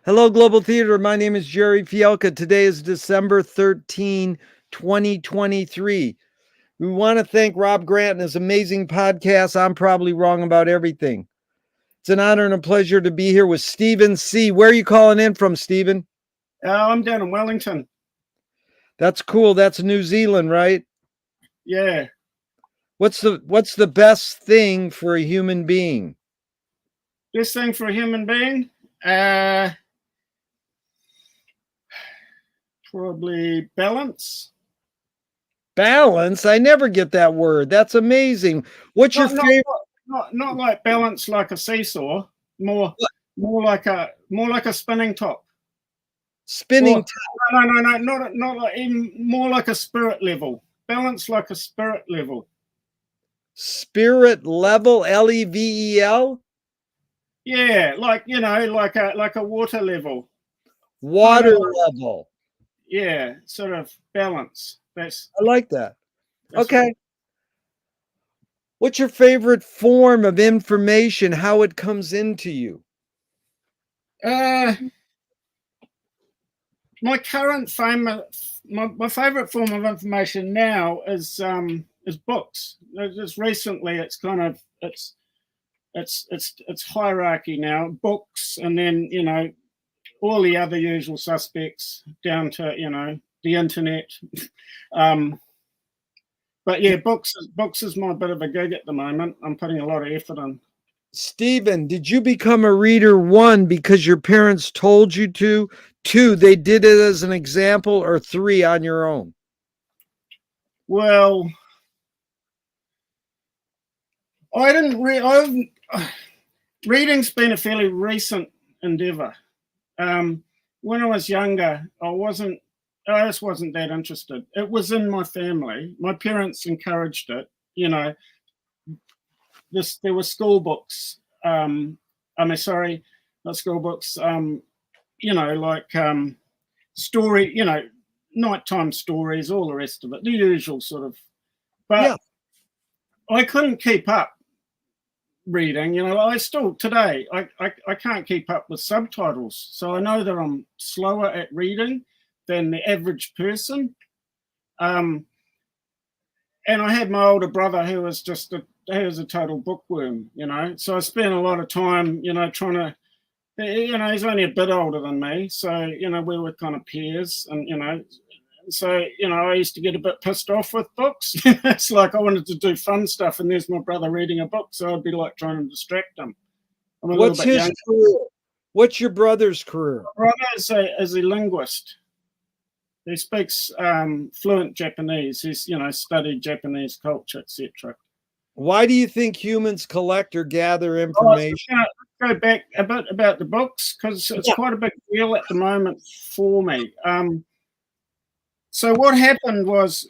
Hello, Global Theater. My name is Jerry Fielka. Today is December 13, 2023. We want to thank Rob Grant and his amazing podcast, I'm Probably Wrong About Everything. It's an honor and a pleasure to be here with Steven Sea. Where are you calling in from, Steven? I'm down in Wellington. That's cool. That's New Zealand, right? Yeah. What's the best thing for a human being? Best thing for a human being? Probably balance. Balance? I never get that word. That's amazing. What's your favorite? Not like balance like a seesaw. More like a spinning top. Spinning top. No, not like, even more like a spirit level. Balance like a spirit level. Spirit level, Level? Yeah, like like a water level. Water level. Yeah, sort of balance. I like that. Okay. What's your favorite form of information, how it comes into you? My current my favorite form of information now is books. Just recently, it's kind of it's hierarchy now. Books, and then all the other usual suspects down to the internet. But yeah, books is my bit of a gig at the moment. I'm putting a lot of effort in. Steven, did you become a reader, one, because your parents told you to, two, they did it as an example, or three, on your own? Well, I didn't read. Reading's been a fairly recent endeavor. When I was younger, I just wasn't that interested. It was in my family. My parents encouraged it. There were school books. Sorry, not school books. Story. Nighttime stories, all the rest of it, the usual sort of. But yeah. I couldn't keep up reading. I still today I can't keep up with subtitles, so I know that I'm slower at reading than the average person. And I had my older brother who was a total bookworm, so I spent a lot of time trying to, he's only a bit older than me, so we were kind of peers, and so I used to get a bit pissed off with books. It's like I wanted to do fun stuff, and there's my brother reading a book, so I'd be like trying to distract him. What's his career? What's your brother's career? My brother is a linguist. He speaks fluent Japanese. He's studied Japanese culture, etc. Why do you think humans collect or gather information? Go back a bit about the books, because it's quite a big deal at the moment for me. So what happened was,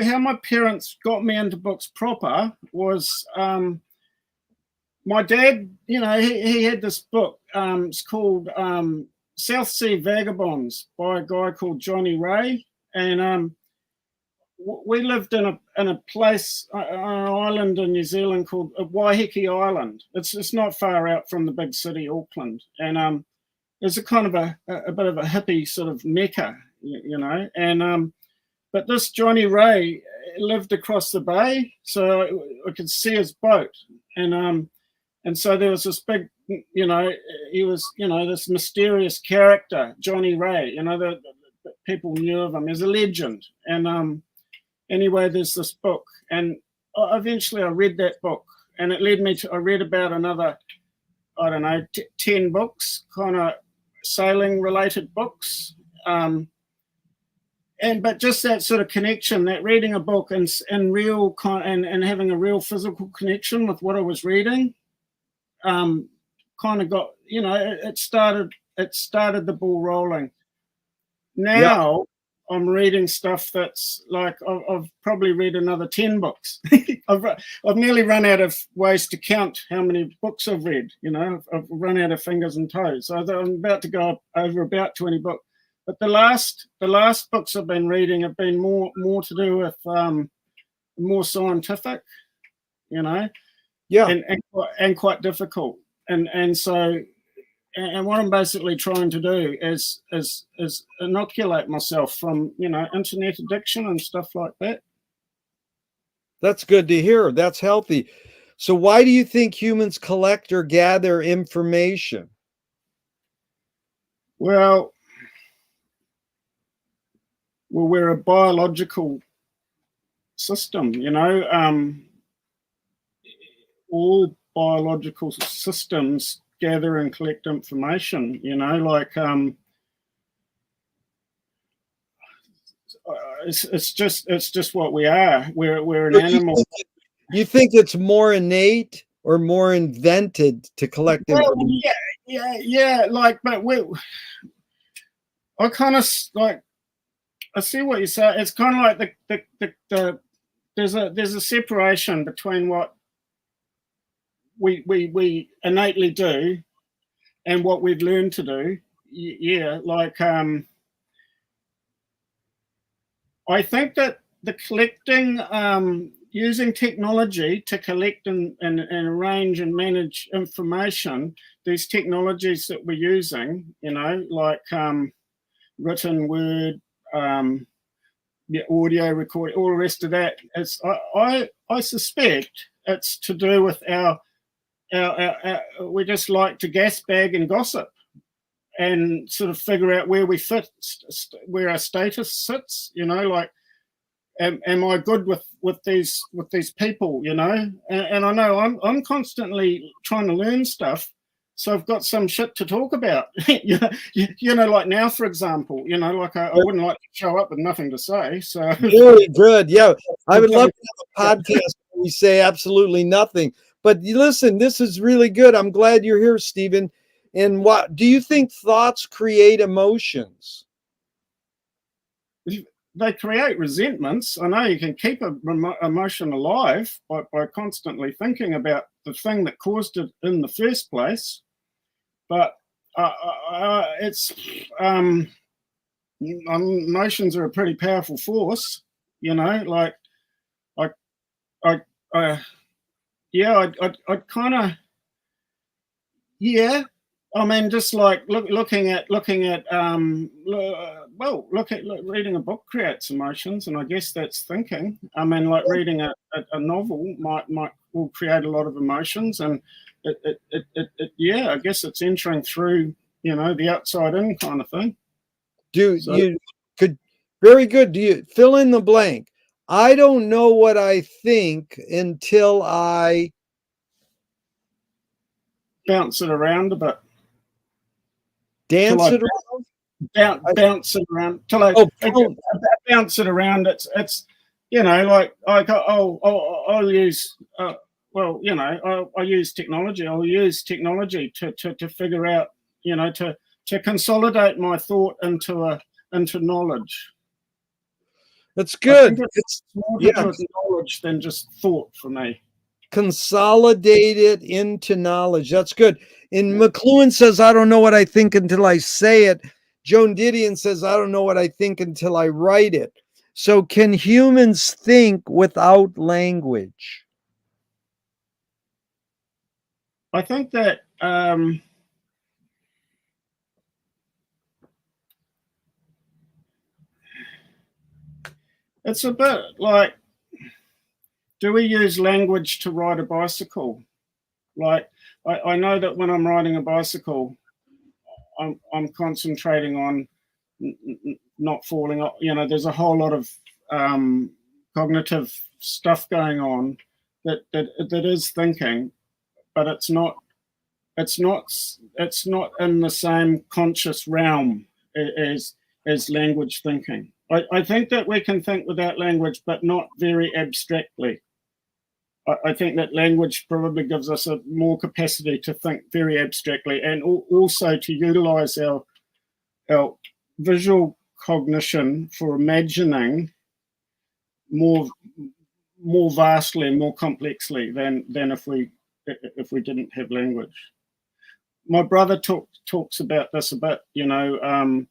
how my parents got me into books proper was, my dad, he had this book. It's called South Sea Vagabonds by a guy called Johnny Ray, and we lived in a place, an island in New Zealand called Waiheke Island. It's not far out from the big city Auckland, and it's a kind of a bit of a hippie sort of mecca, and but this Johnny Ray lived across the bay, so I could see his boat, and so there was this big, he was, this mysterious character, Johnny Ray. The people knew of him as a legend, and anyway, there's this book, and eventually I read that book, and it led me to, I read about another, 10 books, kind of sailing related books, but just that sort of connection, that reading a book and real and having a real physical connection with what I was reading, kind of got, it started the ball rolling. Now I'm reading stuff that's like, I've probably read another 10 books. I've nearly run out of ways to count how many books I've read. I've run out of fingers and toes. So I'm about to go over about 20 books. But the last books I've been reading have been more to do with more scientific, and quite difficult. And so and what I'm basically trying to do is inoculate myself from, you know, internet addiction and stuff like that. That's good to hear. That's healthy. So why do you think humans collect or gather information? Well, we're a biological system, you know. All biological systems gather and collect information, you know, like it's just what we are. We're an animal. You think it's more innate or more invented to collect information? Yeah. Like, but I kind of like. I see what you say. It's kind of like the there's a separation between what we innately do and what we've learned to do. Yeah, like I think that the collecting, using technology to collect and arrange and manage information, these technologies that we're using, you know, like written word, audio recording, all the rest of that, it's, I suspect it's to do with our we just like to gas bag and gossip and sort of figure out where we fit, where our status sits, you know, like am I good with these people, you know? And I know I'm constantly trying to learn stuff, so I've got some shit to talk about. you know, like now, for example, you know, like I wouldn't like to show up with nothing to say. So really good. Yeah, I would love to have a podcast where we say absolutely nothing. But listen, this is really good. I'm glad you're here, Steven. And what do you think thoughts create emotions? They create resentments. I know you can keep an emotion alive by constantly thinking about the thing that caused it in the first place. But it's emotions are a pretty powerful force, you know. Like I'd kind of, yeah. I mean, just like looking at reading a book creates emotions, and I guess that's thinking. I mean, like reading a novel will create a lot of emotions, and yeah, I guess it's entering through, you know, the outside in kind of thing. You could, very good. Do you fill in the blank? I don't know what I think until I bounce it around a bit. Dance it around? Bounce it around till I bounce it around. It's you know, like I'll use well, you know, I use technology. I'll use technology to figure out, you know, to consolidate my thought into knowledge. That's good. It's more knowledge than just thought for me. Consolidate it into knowledge. That's good. And McLuhan says, I don't know what I think until I say it. Joan Didion says, I don't know what I think until I write it. So can humans think without language? I think that it's a bit like, do we use language to ride a bicycle? Like, I know that when I'm riding a bicycle, I'm concentrating on not falling off. You know, there's a whole lot of cognitive stuff going on that is thinking, but it's not in the same conscious realm as language thinking. I think that we can think without language, but not very abstractly. I think that language probably gives us a more capacity to think very abstractly, and also to utilize our visual cognition for imagining more vastly and more complexly than if we didn't have language. My brother talks about this a bit, you know,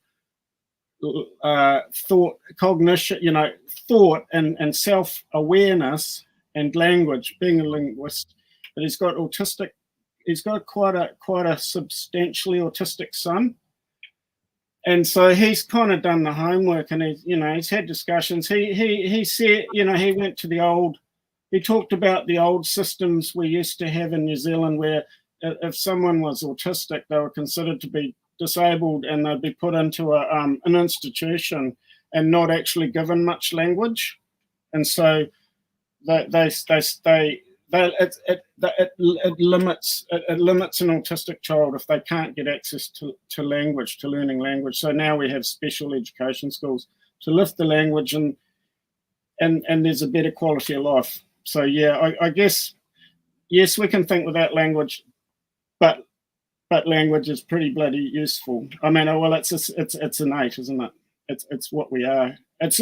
thought, cognition, you know, thought and self-awareness and language, being a linguist, but he's got autistic he's got quite a substantially autistic son. And so he's kind of done the homework, and he's had discussions. He said, he went to he talked about the old systems we used to have in New Zealand, where if someone was autistic, they were considered to be disabled, and they'd be put into an institution and not actually given much language. And so it limits an autistic child if they can't get access to language, to learning language. So now we have special education schools to lift the language, and there's a better quality of life. So yeah, I guess, yes, we can think without language, but language is pretty bloody useful. I mean, well, it's innate, isn't it? It's what we are. It's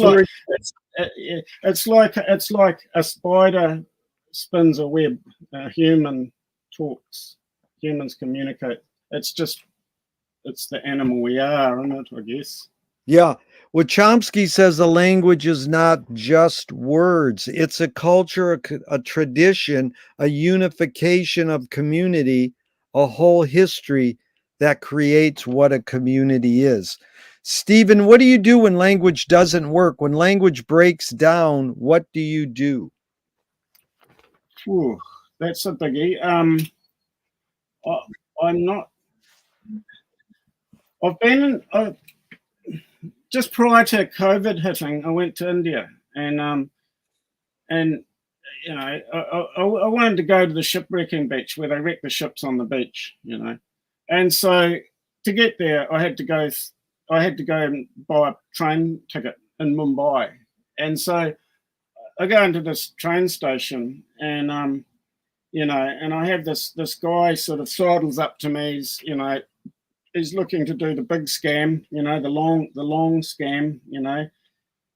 like a spider spins a web. A human talks. Humans communicate. It's the animal we are, isn't it? I guess. Yeah. Well, Chomsky says the language is not just words. It's a culture, a tradition, a unification of community, a whole history that creates what a community is. Stephen, what do you do when language doesn't work? When language breaks down, what do you do? Ooh, that's a biggie. I'm not. I've been just prior to COVID hitting, I went to India, and I wanted to go to the shipwrecking beach where they wreck the ships on the beach, and so to get there, I had to go and buy a train ticket in Mumbai, and so I go into this train station, and and I have this guy sort of sidles up to me. He's looking to do the big scam, the long scam,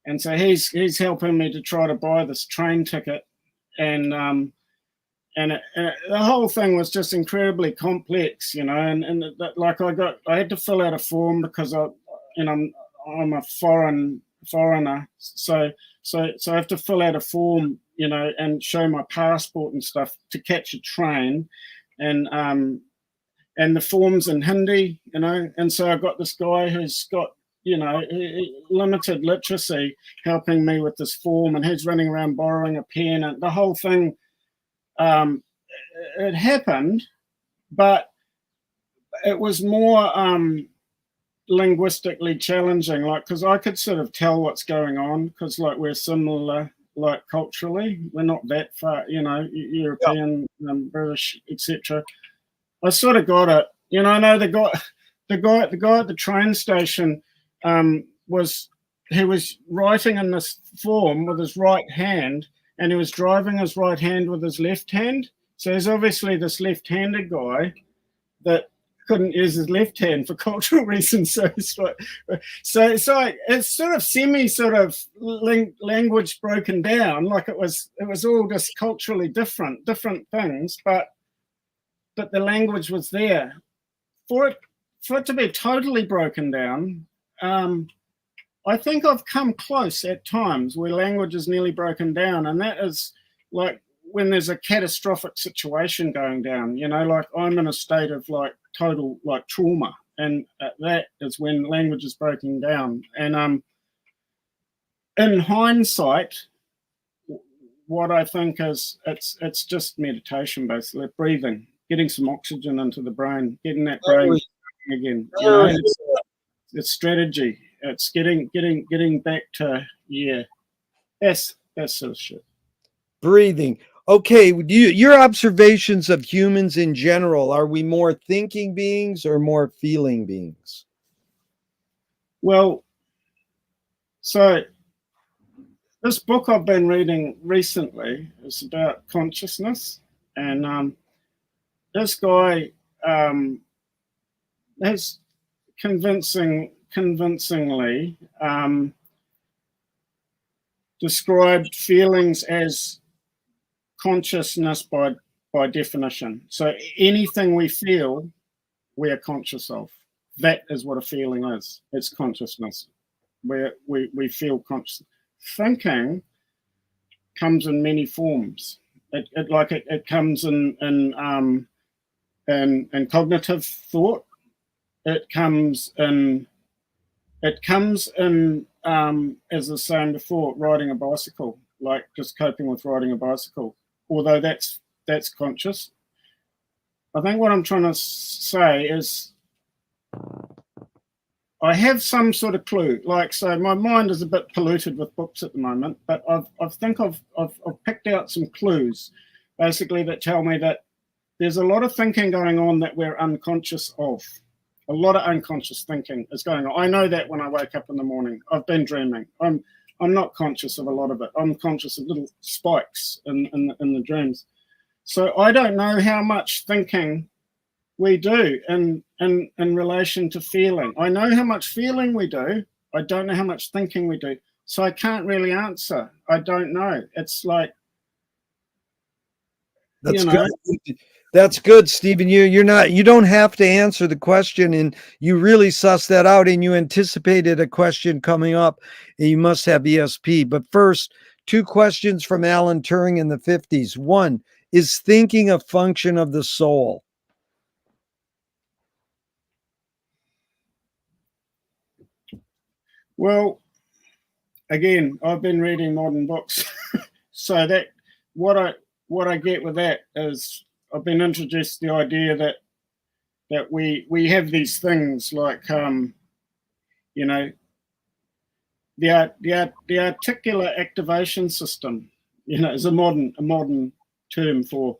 and so he's helping me to try to buy this train ticket, and the whole thing was just incredibly complex, and like I had to fill out a form because I'm a foreigner, so I have to fill out a form, and show my passport and stuff to catch a train, and the form's in Hindi, and so I've got this guy who's got, limited literacy helping me with this form, and he's running around borrowing a pen, and the whole thing, it happened, but it was more linguistically challenging, because I could sort of tell what's going on, because we're similar, culturally, we're not that far, European, British, etc. I sort of got it, I know the guy at the train station was writing in this form with his right hand, and he was driving his right hand with his left hand. So he's obviously this left-handed guy that couldn't use his left hand for cultural reasons. So it's sort of language broken down, it was all just culturally different things, but the language was there. For it to be totally broken down, I think I've come close at times where language is nearly broken down, and that is when there's a catastrophic situation going down, I'm in a state of total trauma, and that is when language is breaking down. And in hindsight, what I think is it's just meditation, basically, breathing, getting some oxygen into the brain, getting that brain again. It's strategy. It's getting back to that's sort of shit. Breathing. Okay, your observations of humans in general, are we more thinking beings or more feeling beings? Well, so this book I've been reading recently is about consciousness, and this guy has convincingly described feelings as consciousness by definition. So anything we feel, we are conscious of. That is what a feeling is. It's consciousness, where we feel conscious. Thinking comes in many forms. It comes in and cognitive thought. It comes in as I was saying before, riding a bicycle, like just coping with riding a bicycle, although that's conscious. I think what I'm trying to say is I have some sort of clue. Like, so my mind is a bit polluted with books at the moment, but I've picked out some clues, basically, that tell me that there's a lot of thinking going on that we're unconscious of. A lot of unconscious thinking is going on. I know that when I wake up in the morning. I've been dreaming. I'm not conscious of a lot of it. I'm conscious of little spikes in the dreams. So I don't know how much thinking we do in relation to feeling. I know how much feeling we do. I don't know how much thinking we do. So I can't really answer. I don't know. It's like, that's good. That's good, Stephen. You don't have to answer the question, and you really sussed that out, and you anticipated a question coming up, and you must have ESP. But first, 2 questions from Alan Turing in the 50s. 1, is thinking a function of the soul? Well, again, I've been reading modern books, so that what I get with that is I've been introduced to the idea that we have these things like the articular activation system, is a modern term for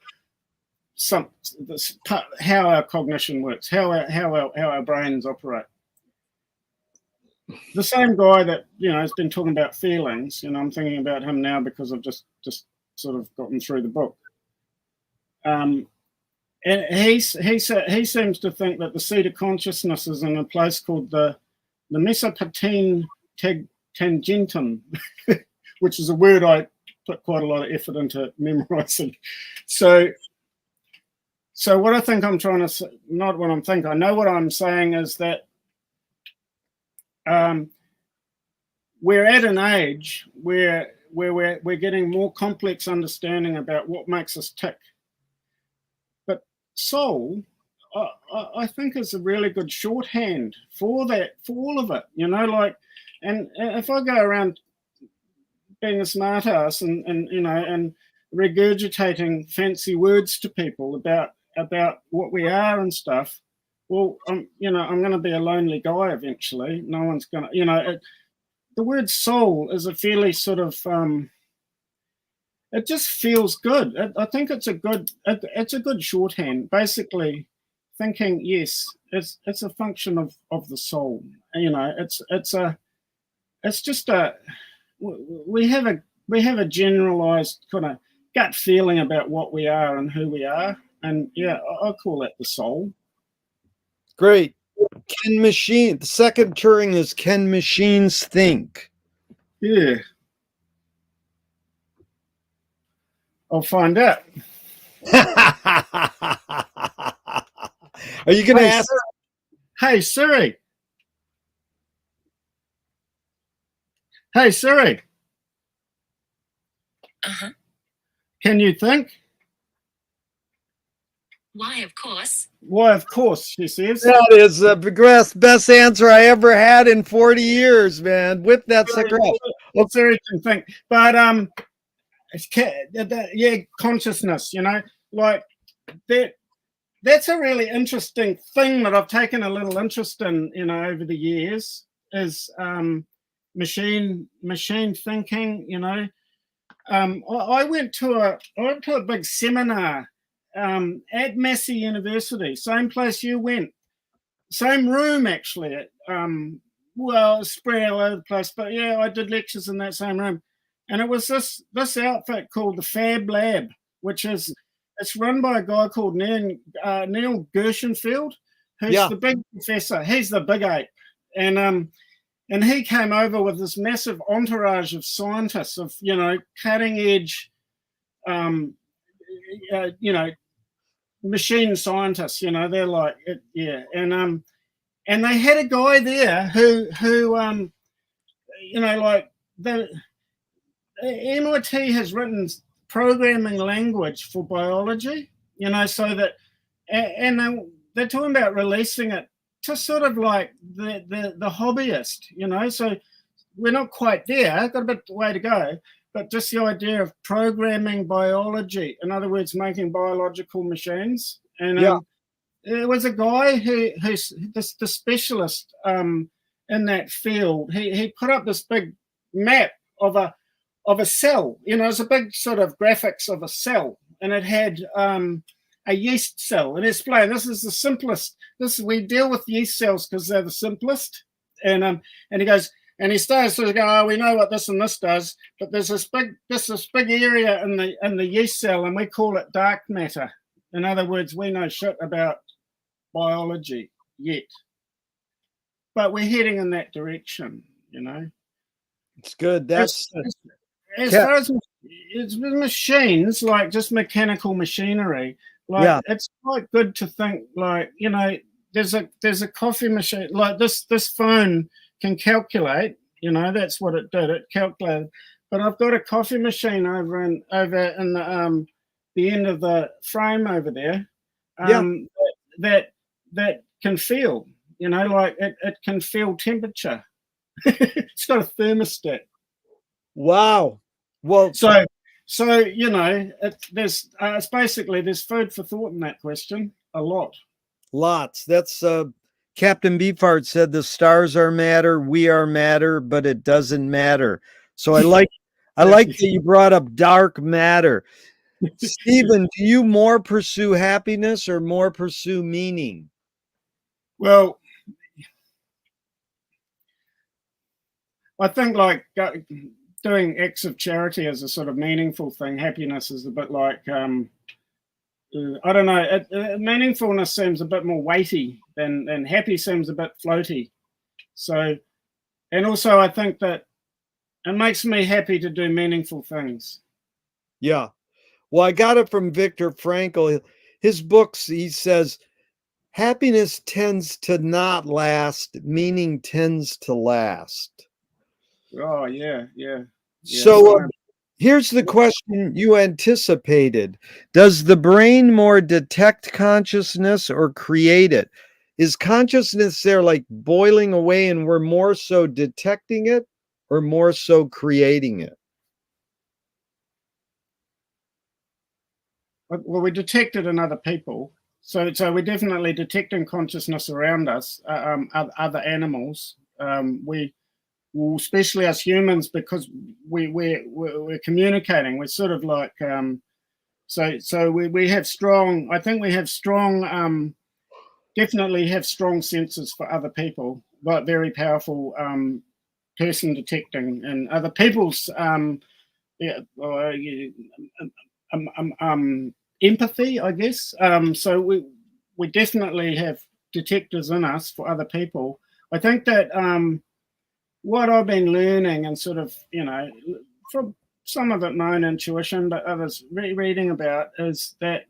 how our cognition works, how our brains operate. The same guy that has been talking about feelings, I'm thinking about him now because I've just sort of gotten through the book. And he seems to think that the seat of consciousness is in a place called the Mesopotame Tangentum, which is a word I put quite a lot of effort into memorizing. So what I think I'm trying to say, not what I'm thinking, I know what I'm saying is that we're at an age where we're getting more complex understanding about what makes us tick. But soul, I think, is a really good shorthand for that, for all of it. And if I go around being a smart ass and regurgitating fancy words to people about what we are and stuff, well, I'm going to be a lonely guy eventually. No one's going to, the word soul is a fairly sort of, it just feels good. I think it's a good shorthand. Basically, thinking, yes, it's a function of the soul. It's just we have a generalized kind of gut feeling about what we are and who we are, and yeah, I call that the soul. Great. The second Turing is, can machines think? Yeah. I'll find out. Are you going to ask? Hey, Siri. Hey, Siri. Uh-huh. Can you think? Why, of course. Why, of course, she says. That is the best answer I ever had in 40 years, man. Whip that sucker up. Well, Siri can think. But, yeah, consciousness, like that's a really interesting thing that I've taken a little interest in, over the years, is machine thinking. I went to a big seminar at Massey University, same place you went, same room actually. Well, spread all over the place, but yeah, I did lectures in that same room, and it was this outfit called the Fab Lab, it's run by a guy called Neil Gershenfeld, who's the big professor. He's the big ape, and he came over with this massive entourage of scientists, of cutting edge, machine scientists. They're like and they had a guy there who like the MIT has written programming language for biology, so that and they're talking about releasing it to sort of like the hobbyist, you know. So we're not quite there, got a bit way to go, but just the idea of programming biology, in other words, making biological machines. And Yeah. there was a guy who's the specialist in that field. He put up this big map of a cell. You know, it's a big sort of graphics of a cell, and it had a yeast cell. And explain this is the simplest. We deal with yeast cells because they're the simplest. And he goes. And he starts to go, oh, we know what this and this does, but there's this big area in the yeast cell, and we call it dark matter. In other words, we know shit about biology yet, but we're heading in that direction, you know. It's good. That's as far as it's machines, like just mechanical machinery, like yeah. it's quite good to think, like, you know, there's a coffee machine, like this phone can calculate, you know, that's what it did, it calculated. But I've got a coffee machine over in the end of the frame over there, that can feel, you know, like it can feel temperature. It's got a thermostat. Wow. Well, so you know, it's basically there's food for thought in that question. A lot. Lots. That's Captain Beefheart said the stars are matter, we are matter, but it doesn't matter. So I like that you brought up dark matter. Steven, do you more pursue happiness or more pursue meaning? Well, I think like doing acts of charity is a sort of meaningful thing. Happiness is a bit like I don't know. Meaningfulness seems a bit more weighty than happy seems a bit floaty. So, and also I think that it makes me happy to do meaningful things. Yeah. Well, I got it from Viktor Frankl. His books, he says, happiness tends to not last, meaning tends to last. Oh, yeah. So here's the question you anticipated. Does the brain more detect consciousness or create it? Is consciousness there like boiling away and we're more so detecting it or more so creating it? Well, we detect it in other people. So we're definitely detecting consciousness around us, other animals. Well, especially us humans, because we're communicating. We're sort of like so we have strong. I think we have strong. Definitely have strong senses for other people, but very powerful person detecting and other people's empathy, I guess. So we definitely have detectors in us for other people. I think that what I've been learning and sort of, you know, from some of it my own intuition, but others reading about is that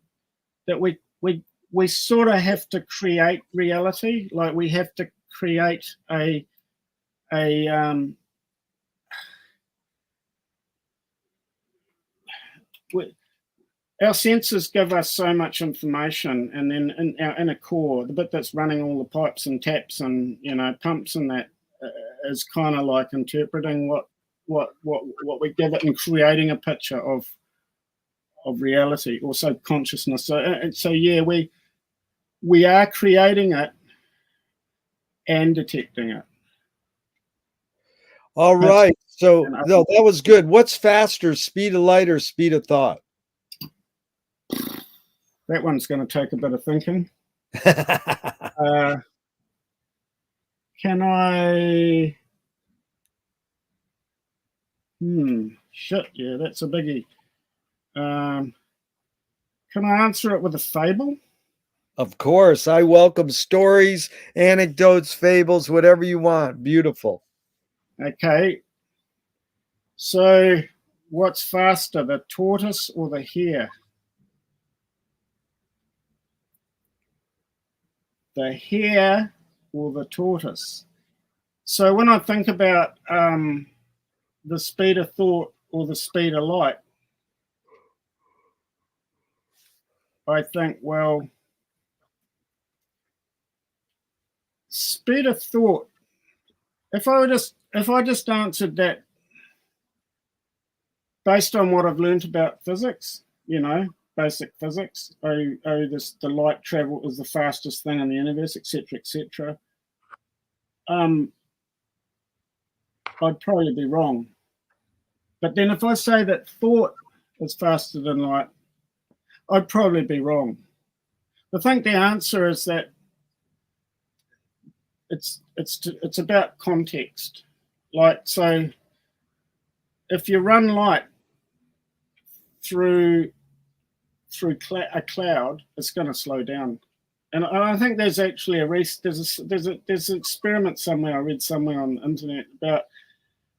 we sort of have to create reality. Like we have to create our senses give us so much information, and then in our inner core, the bit that's running all the pipes and taps and, you know, pumps and that is kind of like interpreting what we give it and creating a picture of reality, also consciousness. So yeah, we are creating it and detecting it. All right. So no, that was good. What's faster, speed of light or speed of thought? That one's going to take a bit of thinking. Can I? Shit, yeah, that's a biggie. Can I answer it with a fable? Of course. I welcome stories, anecdotes, fables, whatever you want. Beautiful. Okay. So, what's faster, the tortoise or the hare? The hare or the tortoise? So, when I think about the speed of thought or the speed of light, I think, well, speed of thought. If I just answered that based on what I've learned about physics, basic physics, the light travel is the fastest thing in the universe, etc., etc. I'd probably be wrong. But then if I say that thought is faster than light, I'd probably be wrong. I think the answer is that it's about context. Like, so if you run light through a cloud, it's going to slow down. And I think there's actually there's an experiment somewhere I read somewhere on the internet about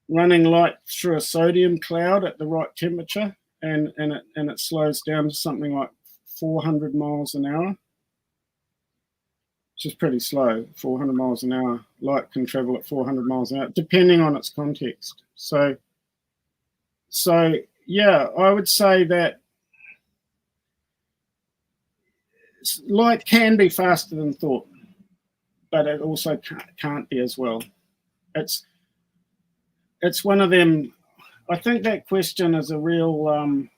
running light through a sodium cloud at the right temperature, and it slows down to something like 400 miles an hour, which is pretty slow. 400 miles an hour. Light can travel at 400 miles an hour, depending on its context. So yeah, I would say that light can be faster than thought, but it also can't be as well. It's one of them. I think that question is a real,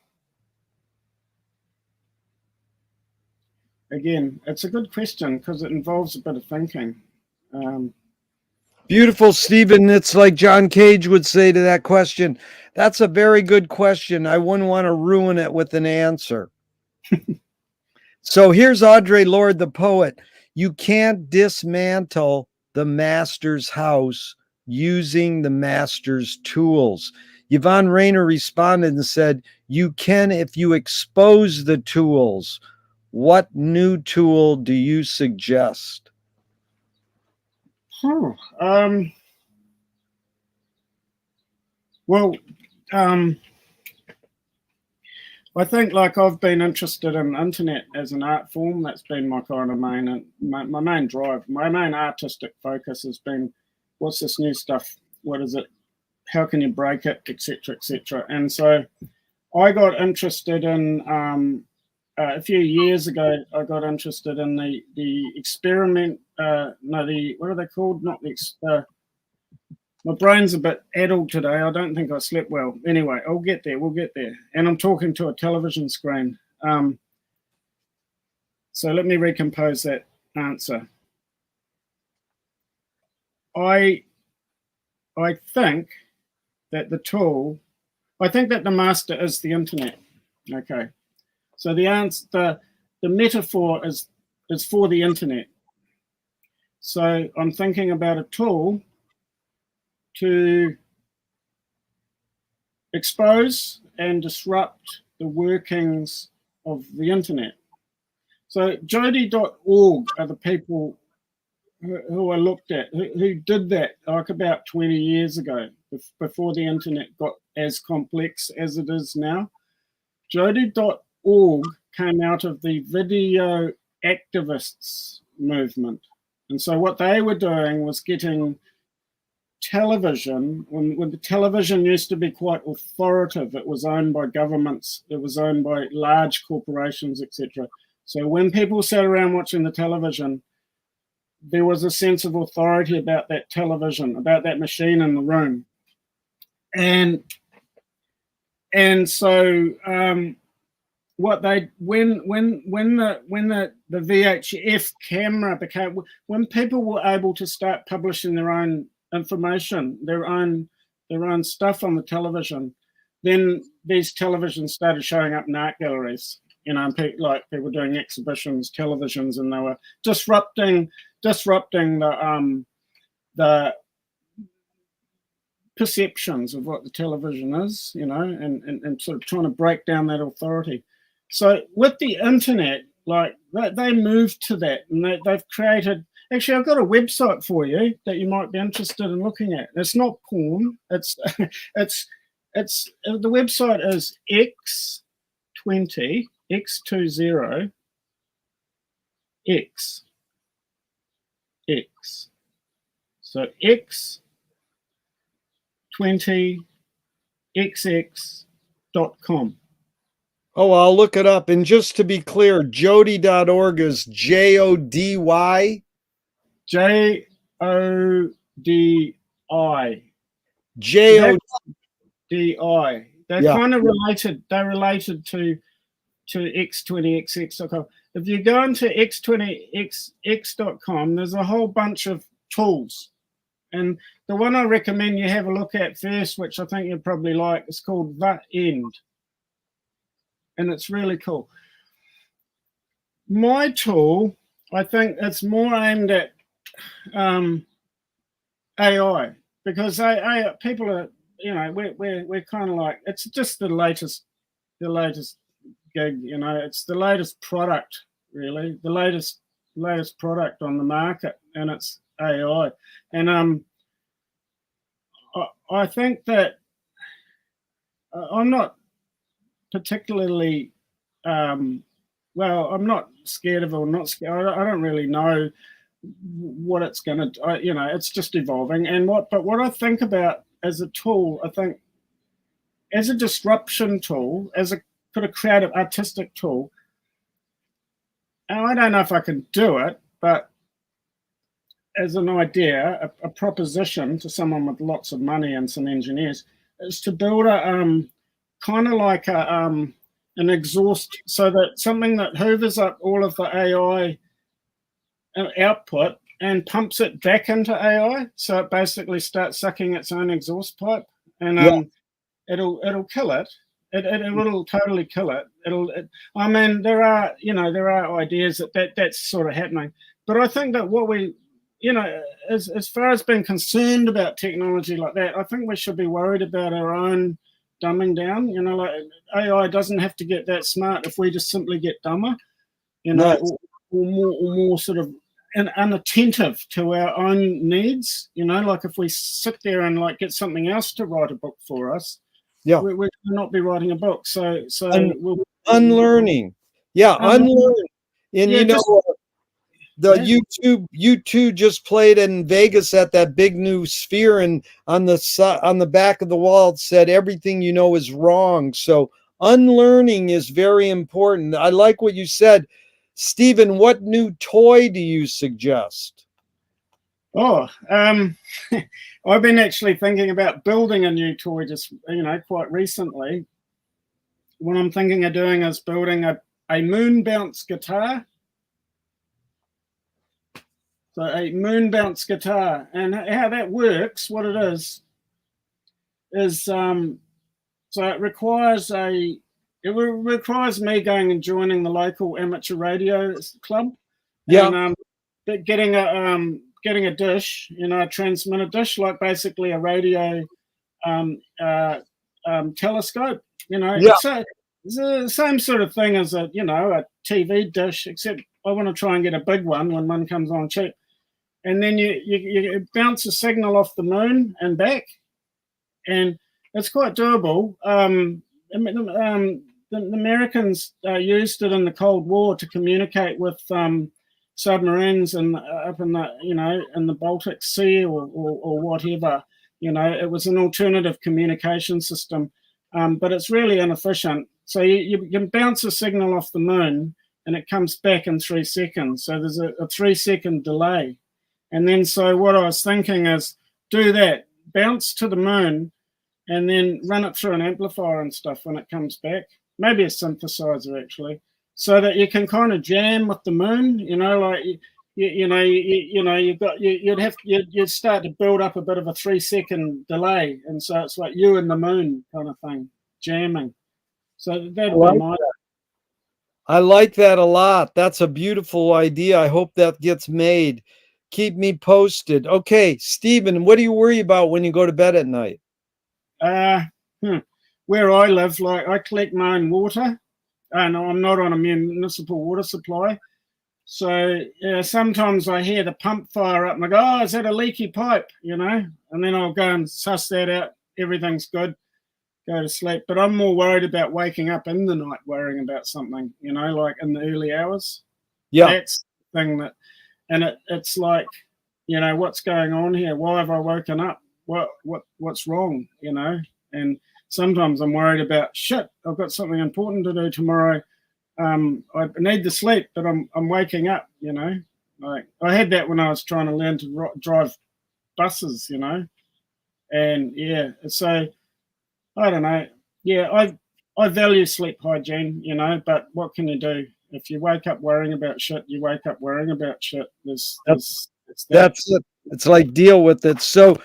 again, it's a good question because it involves a bit of thinking. Beautiful, Stephen. It's like John Cage would say to that question. That's a very good question. I wouldn't want to ruin it with an answer. So here's Audre Lorde, the poet. You can't dismantle the master's house using the master's tools. Yvonne Rainer responded and said, you can if you expose the tools. What new tool do you suggest? Well, I think, like, I've been interested in internet as an art form. That's been my kind of my main drive. My main artistic focus has been, what's this new stuff? What is it? How can you break it, etc., etc. And so I got interested in a few years ago. I got interested in the experiment. What are they called? Not the. My brain's a bit addled today. I don't think I slept well. Anyway, I'll get there. We'll get there. And I'm talking to a television screen. So let me recompose that answer. I think that the master is the internet. Okay. So the metaphor is for the internet. So I'm thinking about a tool to expose and disrupt the workings of the internet. So Jodi.org are the people who I looked at, who did that like about 20 years ago, before the internet got as complex as it is now. Jodi.org came out of the video activists movement. And so what they were doing was getting television, when the television used to be quite authoritative, it was owned by governments, it was owned by large corporations, etc. So when people sat around watching the television, there was a sense of authority about that television, about that machine in the room. And so what they when the VHF camera became, when people were able to start publishing their own information, their own stuff on the television, then these televisions started showing up in art galleries. You know, people doing exhibitions, televisions, and they were disrupting the perceptions of what the television is, you know, and sort of trying to break down that authority. So with the internet, like they moved to that, and they've created. Actually, I've got a website for you that you might be interested in looking at. It's not porn. It's the website is X20 X20 X. So X20XX.com. Oh, I'll look it up. And just to be clear, Jodi.org is Jody? Jodi.org. JODI. They're Yeah. kind of related. They're related to X20XX.com. If you go into X20XX.com, there's a whole bunch of tools. And the one I recommend you have a look at first, which I think you'd probably like, is called The End. And it's really cool. My tool, I think it's more aimed at AI, because AI, people are, we're kind of like, it's just the latest gig, it's the latest product, really, the latest product on the market, and it's AI. And I think that I'm not particularly I'm not scared of it or not scared. I don't really know what it's going to, it's just evolving. But what I think about as a tool, I think as a disruption tool, as a sort of creative artistic tool, and I don't know if I can do it, but as an idea, a proposition to someone with lots of money and some engineers, is to build a kind of like an exhaust, so that something that hoovers up all of the AI output and pumps it back into AI, so it basically starts sucking its own exhaust pipe, and it'll kill it. It will totally kill it. I mean, there are ideas that's sort of happening, but I think that what we, as far as being concerned about technology like that, I think we should be worried about our own dumbing down. Like AI doesn't have to get that smart if we just simply get dumber, Nice. or more sort of unattentive to our own needs. Like if we sit there and like get something else to write a book for us, we will not be writing a book. So we'll unlearning. Unlearning. And YouTube just played in Vegas at that big new sphere, and on the back of the wall it said everything you know is wrong. So unlearning is very important. I like what you said. Steven, what new toy do you suggest? I've been actually thinking about building a new toy just quite recently. What I'm thinking of doing is building a moon bounce guitar. So a moon bounce guitar, and how that works, what it is so it requires me going and joining the local amateur radio club. And getting a dish, a transmitter dish, like basically a radio telescope. So it's the same sort of thing as a TV dish, except I want to try and get a big one when one comes on cheap. And then you bounce a signal off the moon and back, and it's quite doable. The Americans used it in the Cold War to communicate with submarines and up in the in the Baltic Sea or whatever. It was an alternative communication system, but it's really inefficient. So you can bounce a signal off the moon and it comes back in 3 seconds. So there's a 3-second delay. And then so what I was thinking is do that, bounce to the moon, and then run it through an amplifier and stuff when it comes back. Maybe a synthesizer actually, so that you can kind of jam with the moon. You'd start to build up a bit of a 3-second delay, and so it's like you and the moon kind of thing, jamming. So that'd be my. I like that a lot. That's a beautiful idea. I hope that gets made. Keep me posted. Okay, Steven, what do you worry about when you go to bed at night? Where I live, like I collect my own water, and I'm not on a municipal water supply. So sometimes I hear the pump fire up and I go, oh, is that a leaky pipe? And then I'll go and suss that out. Everything's good. Go to sleep. But I'm more worried about waking up in the night worrying about something, like in the early hours. Yeah. That's the thing it's like, what's going on here? Why have I woken up? What's wrong? And sometimes I'm worried about shit. I've got something important to do tomorrow. I need the sleep, but I'm waking up. Like I had that when I was trying to learn to drive buses, you know, and yeah, so I don't know. Yeah, I value sleep hygiene, you know, but what can you do? If you wake up worrying about shit, you wake up worrying about shit. It's that. That's it. It's like deal with it. So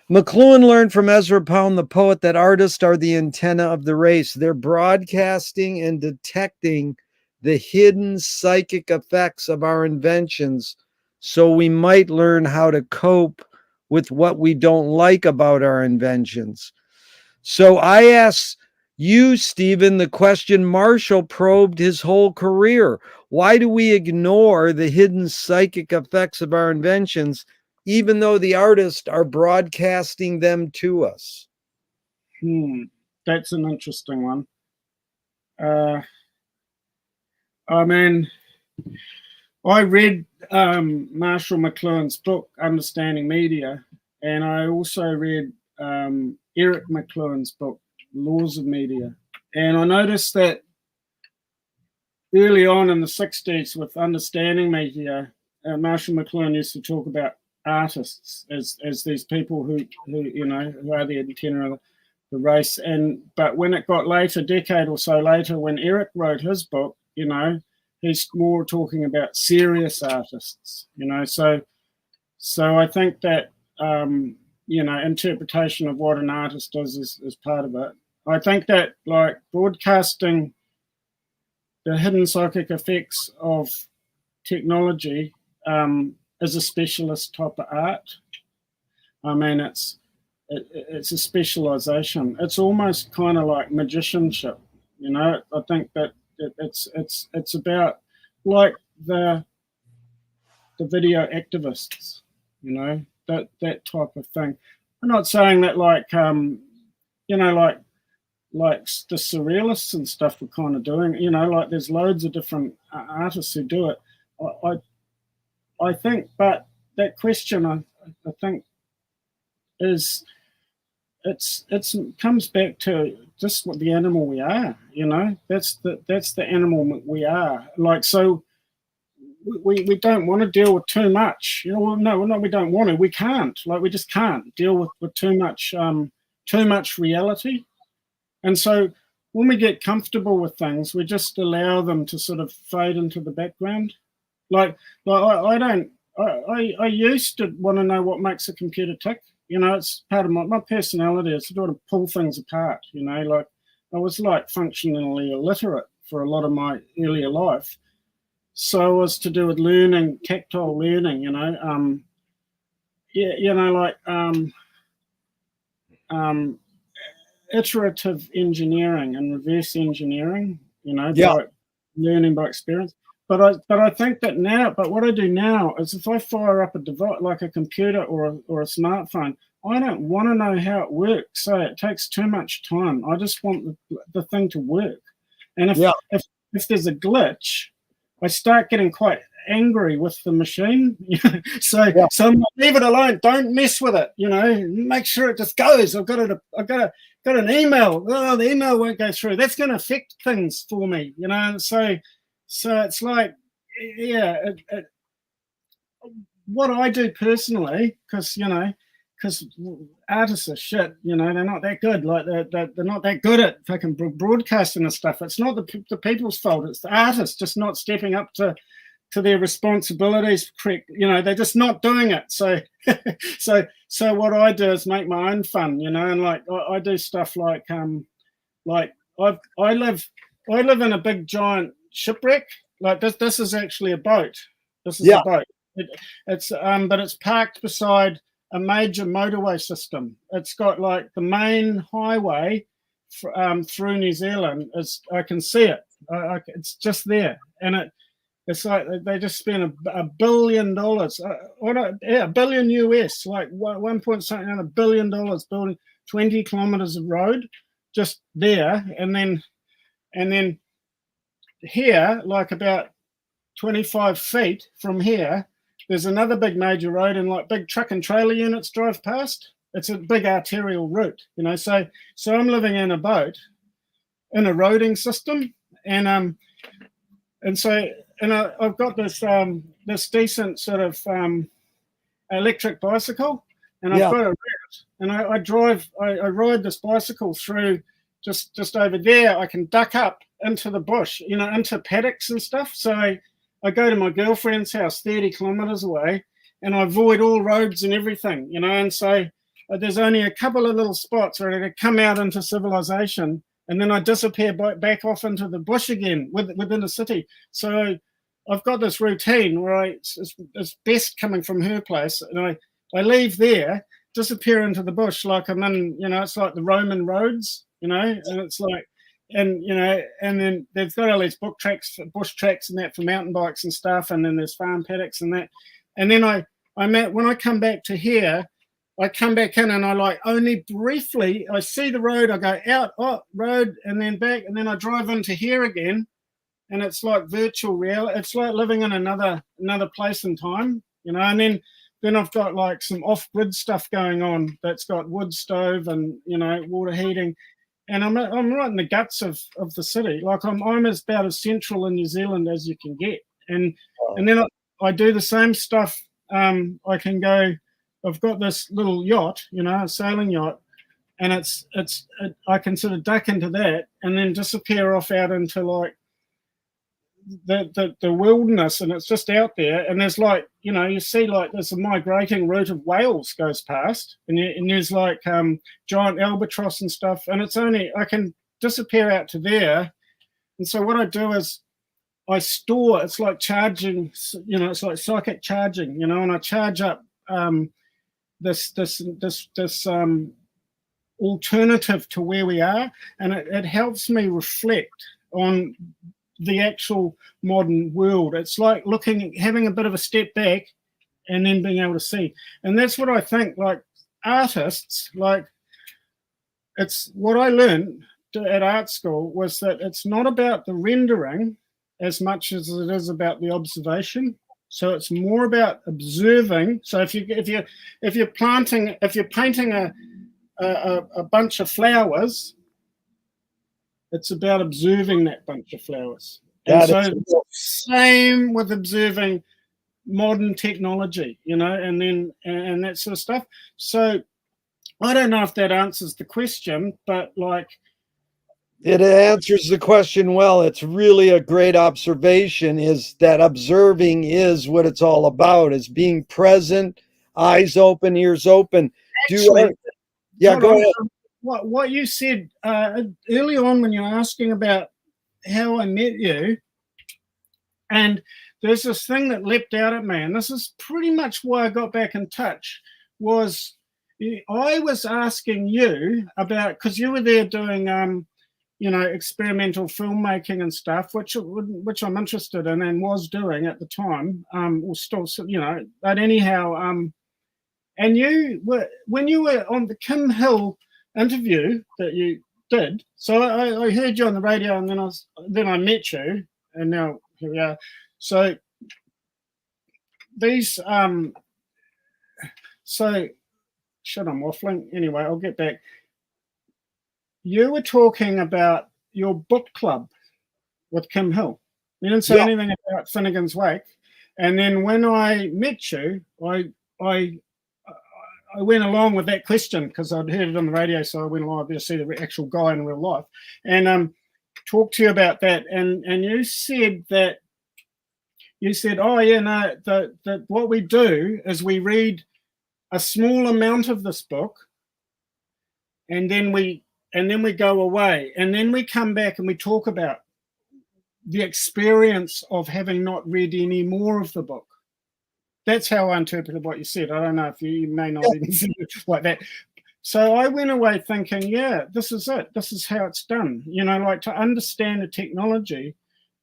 McLuhan learned from Ezra Pound, the poet, that artists are the antenna of the race. They're broadcasting and detecting the hidden psychic effects of our inventions so we might learn how to cope with what we don't like about our inventions. So I ask you, Stephen, the question Marshall probed his whole career. Why do we ignore the hidden psychic effects of our inventions, even though the artists are broadcasting them to us? That's an interesting one. I mean, I read Marshall McLuhan's book, Understanding Media, and I also read Eric McLuhan's book, Laws of Media. And I noticed that early on in the 60s with Understanding Media, Marshall McLuhan used to talk about artists as these people who you know, who are the antenna of the race. But when it got later, a decade or so later, when Eric wrote his book, you know, he's more talking about serious artists, you know. So I think that you know, interpretation of what an artist does is part of it. I think that like broadcasting the hidden psychic effects of technology is a specialist type of art. I mean, it's a specialization. It's almost kind of like magicianship, you know. I think that it's about like the video activists, you know, that type of thing. I'm not saying that like you know, like the surrealists and stuff were kind of doing, you know, like there's loads of different artists who do it. I think, but that question I think is it's comes back to just what the animal we are, you know. That's the animal we are. Like, so we don't want to deal with too much, you know. Well, no, we don't want to. We can't. Like, we just can't deal with too much reality. And so when we get comfortable with things, we just allow them to sort of fade into the background. Like I used to want to know what makes a computer tick. You know, it's part of my personality is to sort of pull things apart, you know. Like, I was like functionally illiterate for a lot of my earlier life. So it was to do with learning, tactile learning, you know. Yeah, you know, like iterative engineering and reverse engineering, you know, by learning by experience. But I think that now, but what I do now is if I fire up a device like a computer or a smartphone, I don't want to know how it works. So it takes too much time. I just want the thing to work. And if there's a glitch, I start getting quite angry with the machine. So I'm like, leave it alone. Don't mess with it. You know, make sure it just goes. I've got an email. Oh, the email won't go through. That's going to affect things for me. You know, so it's like, yeah. What I do personally, because artists are shit, you know, they're not that good. Like they're not that good at fucking broadcasting and stuff. It's not the people's fault. It's the artists just not stepping up to their responsibilities. Correct, you know, they're just not doing it. So so what I do is make my own fun, you know, and like I do stuff like I live in a big giant shipwreck. Like this is actually a boat. This is a boat. But it's parked beside a major motorway system. It's got like the main highway through New Zealand. I can see it. It's just there, and it's like they just spent $1 billion. $1 billion US, like 1 point something, $1 billion building 20 kilometers of road just there, and then here, like about 25 feet from here, there's another big major road, and like big truck and trailer units drive past. It's a big arterial route, you know. So I'm living in a boat in a roading system, and I've got this this decent sort of electric bicycle, and I've Yeah. got a route, and I ride this bicycle through just over there. I can duck up into the bush, into paddocks and stuff. So I go to my girlfriend's house 30 kilometers away, and I avoid all roads and everything, and so there's only a couple of little spots where I come out into civilization, and then I disappear back off into the bush again within the city. So I've got this routine where it's best coming from her place, and I leave there, disappear into the bush like I'm in, it's like the Roman roads, and it's like, and then they've got all these bush tracks and that for mountain bikes and stuff, and then there's farm paddocks and that, and then when I come back to here, I come back in and I only briefly, I see the road, I go out, road, and then back, and then I drive into here again, and it's like virtual reality. It's like living in another place and time, and then I've got like some off-grid stuff going on that's got wood stove and, water heating, and I'm right in the guts of the city. Like I'm about as central in New Zealand as you can get, and then I do the same stuff. I can go. I've got this little yacht, a sailing yacht, and I can sort of duck into that and then disappear off out into like the wilderness, and it's just out there. And there's like, you see like there's a migrating route of whales goes past, and there's like giant albatross and stuff. And I can disappear out to there. And so what I do is I store. It's like charging, it's like psychic charging, and I charge up. This alternative to where we are, and it helps me reflect on the actual modern world. It's like having a bit of a step back and then being able to see. And that's what I think, like artists, like it's what I learned at art school was that it's not about the rendering as much as it is about the observation. So it's more about observing. So if you're painting a bunch of flowers, it's about observing that bunch of flowers. And so it's the same with observing modern technology, and that sort of stuff. So I don't know if that answers the question, but like it answers the question well. It's really a great observation, is that observing is what it's all about, is being present, eyes open, ears open. Actually, go ahead. What you said early on when you were asking about how I met you, and there's this thing that leapt out at me, and this is pretty much why I got back in touch, was I was asking you about, because you were there doing experimental filmmaking and stuff, which I'm interested in and was doing at the time, or still, but anyhow, and when you were on the Kim Hill interview that you did, so I heard you on the radio, and then I met you, and now here we are. So these, shit, I'm waffling. Anyway, I'll get back. You were talking about your book club with Kim Hill. You didn't say anything about Finnegan's Wake. And then when I met you, I went along with that question because I'd heard it on the radio, so I went along to see the actual guy in real life and talked to you about that. And you said, oh yeah, no, that what we do is we read a small amount of this book, and then we go away, and then we come back and we talk about the experience of having not read any more of the book. That's how I interpreted what you said. I don't know if you may not even see it like that. So I went away thinking, yeah, this is it. This is how it's done. Like to understand the technology,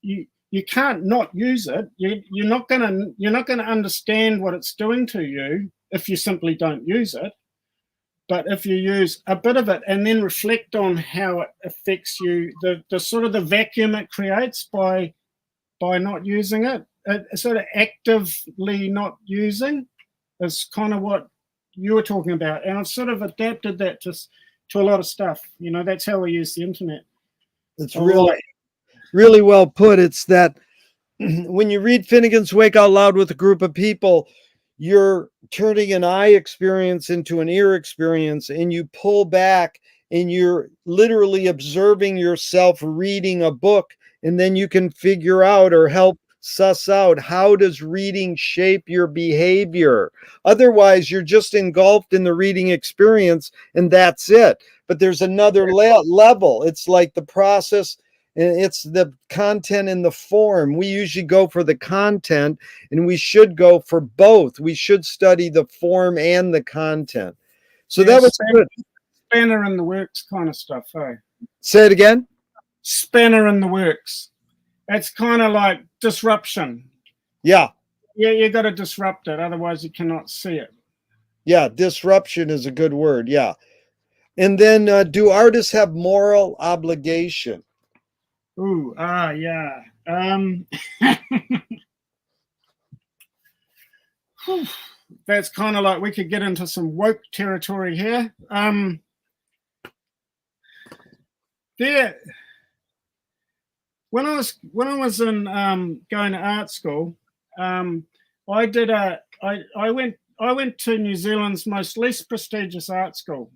you can't not use it. You're not gonna understand what it's doing to you if you simply don't use it. But if you use a bit of it and then reflect on how it affects you, the sort of the vacuum it creates by not using it, sort of actively not using, is kind of what you were talking about. And I've sort of adapted that to a lot of stuff. That's how we use the internet. It's really well put. It's that when you read Finnegan's Wake out loud with a group of people, you're turning an eye experience into an ear experience, and you pull back and you're literally observing yourself reading a book, and then you can figure out or help suss out, how does reading shape your behavior? Otherwise, you're just engulfed in the reading experience and that's it. But there's another level. It's like the process, and it's the content and the form. We usually go for the content, and we should go for both. We should study the form and the content. So Yeah, that was good. spanner in the works kind of stuff, eh? Say it again. Spanner in the works. That's kind of like disruption. Yeah. Yeah, you got to disrupt it, otherwise you cannot see it. Yeah, disruption is a good word. Yeah. And then do artists have moral obligation? Ooh, yeah. That's kind of like, we could get into some woke territory here. There, when I was in going to art school, I went to New Zealand's most least prestigious art school.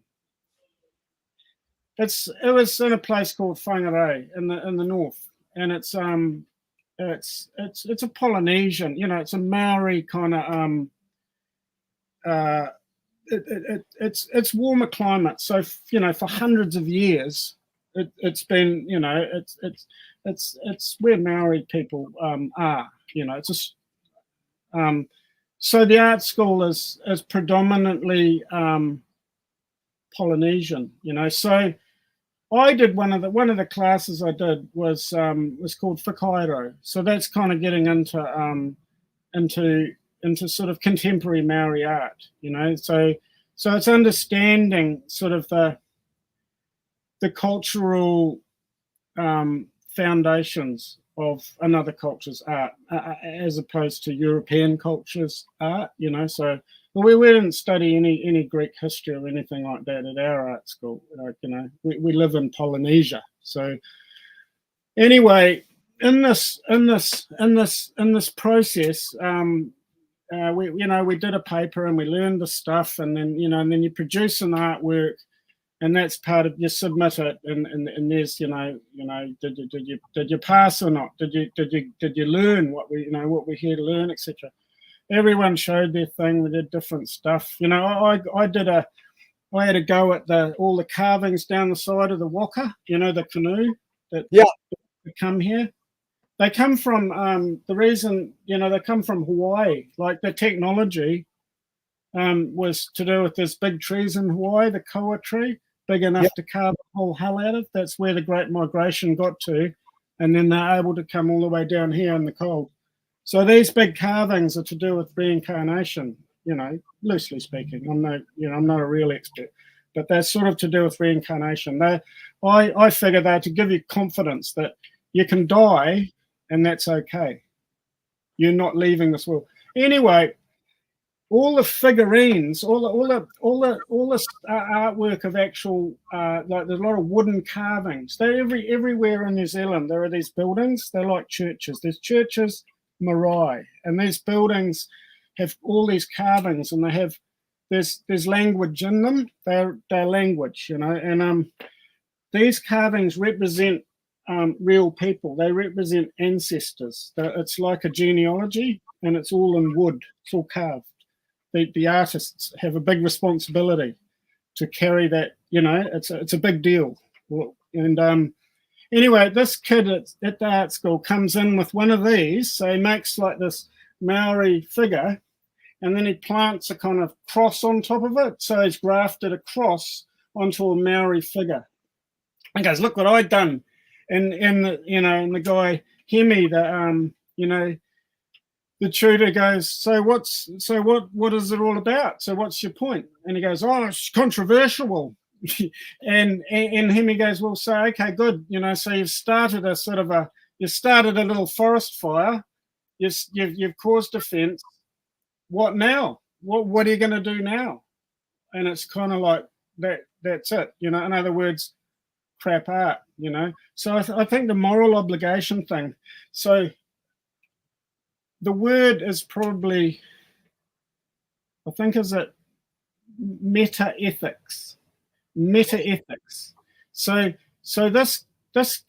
It was in a place called Whangarei in the north, and it's a Polynesian, it's a Maori kind of it's warmer climate. So for hundreds of years, it's been it's where Maori people are. It's a so the art school is predominantly Polynesian. So I did one of the classes I did was called Whakairo. So that's kind of getting into sort of contemporary Maori art, So it's understanding sort of the cultural foundations of another culture's art, as opposed to European culture's art, So we didn't study any Greek history or anything like that at our art school. We live in Polynesia. So anyway, in this process, we did a paper and we learned the stuff, and then you produce an artwork, and that's part of, you submit it, and there's did you pass or not? Did you learn what we're here to learn, etc. Everyone showed their thing. We did different stuff. I had a go at all the carvings down the side of the waka. The canoe that come here. They come from they come from Hawaii. Like, the technology was to do with this big trees in Hawaii, the koa tree, big enough to carve the whole hell out of. That's where the Great Migration got to, and then they're able to come all the way down here in the cold. So these big carvings are to do with reincarnation, loosely speaking. I'm not a real expert, but they're sort of to do with reincarnation. I figure they're to give you confidence that you can die and that's okay. You're not leaving this world. Anyway, all the figurines, all the artwork of actual, like, there's a lot of wooden carvings. They're everywhere in New Zealand. There are these buildings. They're like churches. There's churches, marae, and these buildings have all these carvings, and there's language in them. They're language, and these carvings represent real people. They represent ancestors. It's like a genealogy, and it's all in wood. It's all carved. The artists have a big responsibility to carry that. It's a big deal. And anyway, this kid at the art school comes in with one of these. So he makes like this Maori figure, and then he plants a kind of cross on top of it. So he's grafted a cross onto a Maori figure. And goes, look what I've done. And the guy Hemi, the tutor goes, so what is it all about? So what's your point? And he goes, oh, it's controversial. and Hemi goes, well, so okay, good. So you've started a little forest fire. You've caused a fence. What now? What are you going to do now? And it's kind of like that. That's it. In other words, crap art. So I think the moral obligation thing. So the word is probably, I think, is it meta-ethics. Meta-ethics. So this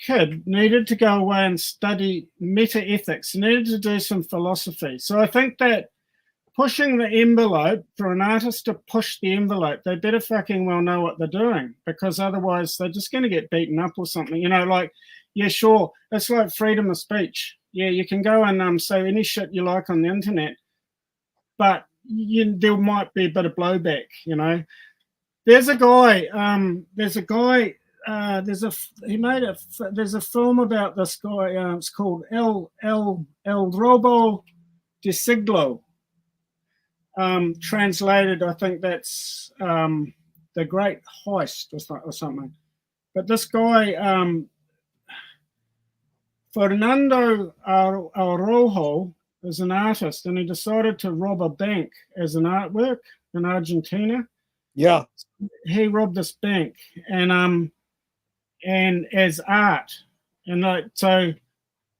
kid needed to go away and study meta-ethics, needed to do some philosophy. So I think that pushing the envelope, for an artist to push the envelope, they better fucking well know what they're doing, because otherwise they're just going to get beaten up or something. You know, like, yeah, sure, it's like freedom of speech. Yeah, you can go and say any shit you like on the internet, but there might be a bit of blowback, you know. There's a guy, there's a film about this guy. It's called El Robo de Siglo. Translated, I think that's the Great Heist or something. But this guy, Fernando Araujo, is an artist, and he decided to rob a bank as an artwork in Argentina. Yeah. He robbed this bank and as art. And so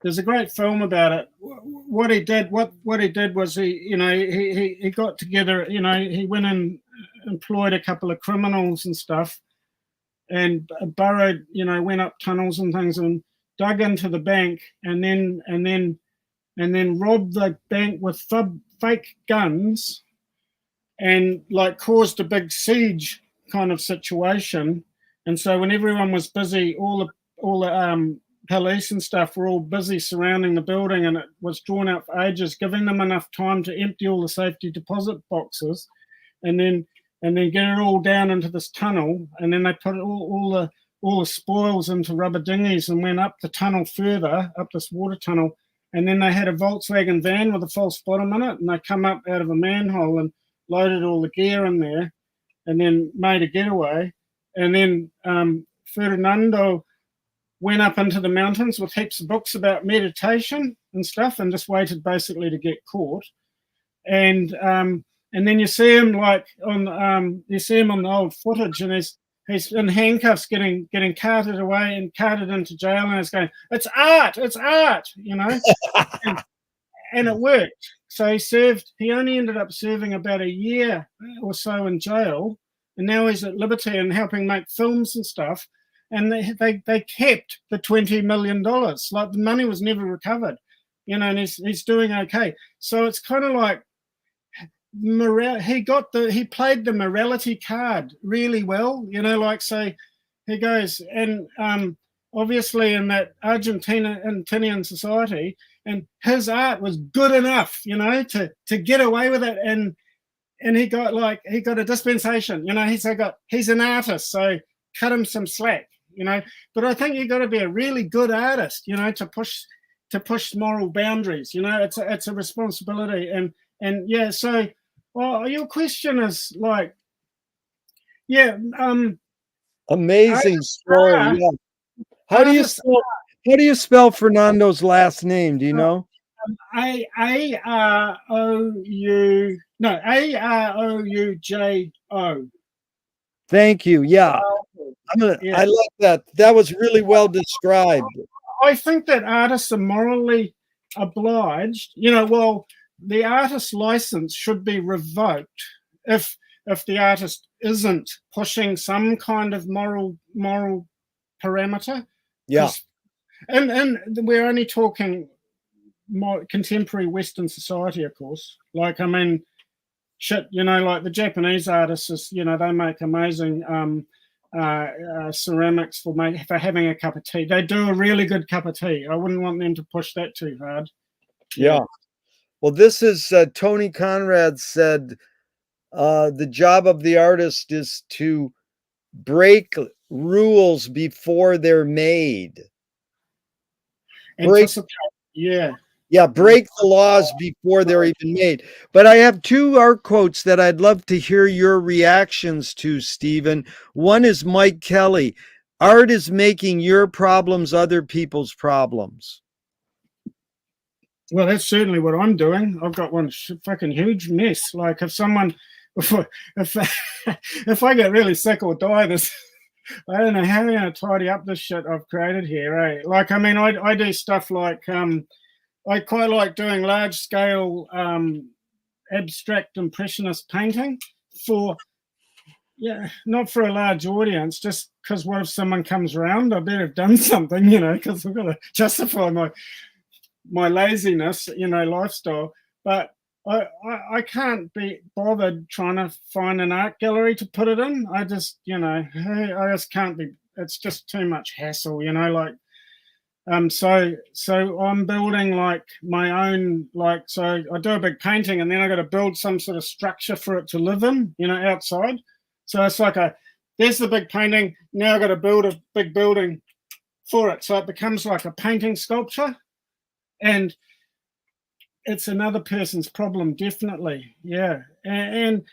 there's a great film about it. What he did was he got together, he went and employed a couple of criminals and stuff, and burrowed, went up tunnels and things and dug into the bank, and then robbed the bank with fake guns, and like caused a big siege kind of situation. And so when everyone was busy, all the police and stuff were all busy surrounding the building, and it was drawn out for ages, giving them enough time to empty all the safety deposit boxes, and then get it all down into this tunnel. And then they put all the spoils into rubber dinghies and went up the tunnel further, up this water tunnel. And then they had a Volkswagen van with a false bottom in it, and they come up out of a manhole and loaded all the gear in there, and then made a getaway. And then Fernando went up into the mountains with heaps of books about meditation and stuff, and just waited basically to get caught. And then you see him like on the old footage, and he's in handcuffs, getting carted away and carted into jail, and he's going, it's art, and it worked. So he only ended up serving about a year or so in jail, and now he's at liberty and helping make films and stuff. And they kept the $20 million. Like, the money was never recovered, and he's doing okay. So it's kind of like he played the morality card really well, like, say, he goes, and obviously in that Argentinian society, and his art was good enough, to get away with it, and he got a dispensation, he's an artist, so cut him some slack, But I think you've got to be a really good artist, to push moral boundaries. It's a responsibility, and yeah. So, well, your question is like, yeah, amazing story. Yeah. How do you spell Fernando's last name? Do you know? Aroujo. Thank you. Yeah. I like that. That was really well described. I think that artists are morally obliged. Well, the artist's license should be revoked if the artist isn't pushing some kind of moral parameter. Yeah. And we're only talking more contemporary Western society, of course. Like, I mean, shit, like the Japanese artists, they make amazing ceramics for having a cup of tea. They do a really good cup of tea. I wouldn't want them to push that too hard. Yeah. Well, this is Tony Conrad said, the job of the artist is to break rules before they're made. Break the laws before they're even made. But I have two art quotes that I'd love to hear your reactions to, Steven. One is Mike Kelly. Art is making your problems other people's problems. Well, that's certainly what I'm doing. I've got one fucking huge mess. Like, if I get really sick or die, I don't know how I'm going to tidy up this shit I've created here. Like, I mean, I do stuff like I quite like doing large scale abstract impressionist painting for, not for a large audience, just because what if someone comes around? I better have done something, because I've got to justify my laziness, lifestyle. But I can't be bothered trying to find an art gallery to put it in. I just, I just can't be. It's just too much hassle, like. So I'm building like my own, so I do a big painting and then I got to build some sort of structure for it to live in, outside. So it's like there's the big painting. Now I got to build a big building for it. So it becomes like a painting sculpture, and it's another person's problem, definitely. Yeah. And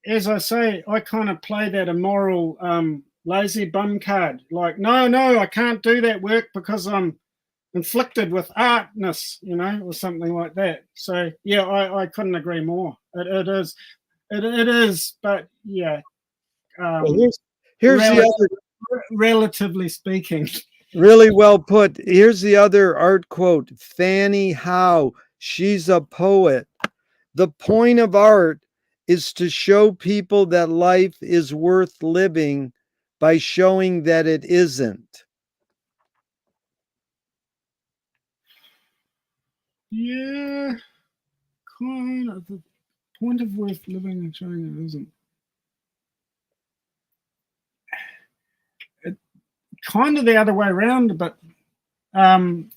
as I say, I kind of play that immoral, lazy bum card. Like, no, I can't do that work because I'm inflicted with artness, or something like that. So yeah, I couldn't agree more. It is, but yeah. Well, here's the other, relatively speaking. really well put. Here's the other art quote. Fanny Howe, she's a poet. The point of art is to show people that life is worth living by showing that it isn't. Yeah, kind of. The point of worth living and showing it isn't. It, kind of the other way around, but yeah, me,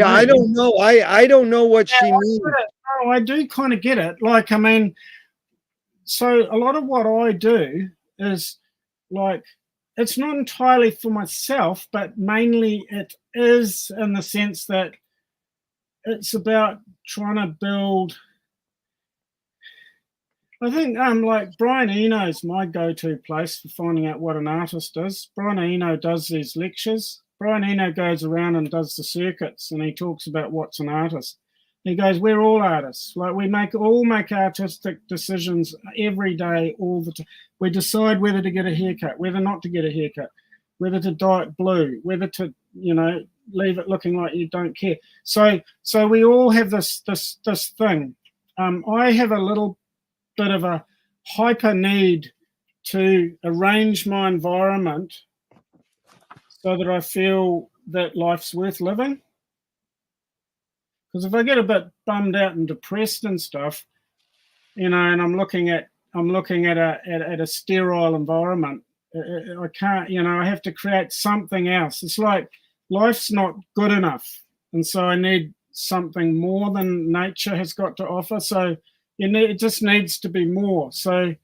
I don't know. I don't know what she means. I do kind of get it. Like, I mean, so a lot of what I do is like, it's not entirely for myself, but mainly it is in the sense that it's about trying to build. I think like Brian Eno's my go-to place for finding out what an artist is. Brian Eno does these lectures. Brian Eno goes around and does the circuits, and he talks about what's an artist. He goes, we're all artists. Like, we all make artistic decisions every day, all the time. We decide whether to get a haircut, whether not to get a haircut, whether to dye it blue, whether to, leave it looking like you don't care. So we all have this thing. I have a little bit of a hyper need to arrange my environment so that I feel that life's worth living. Because if I get a bit bummed out and depressed and stuff, and I'm looking at a sterile environment, I can't, I have to create something else. It's like life's not good enough, and so I need something more than nature has got to offer. So it just needs to be more. So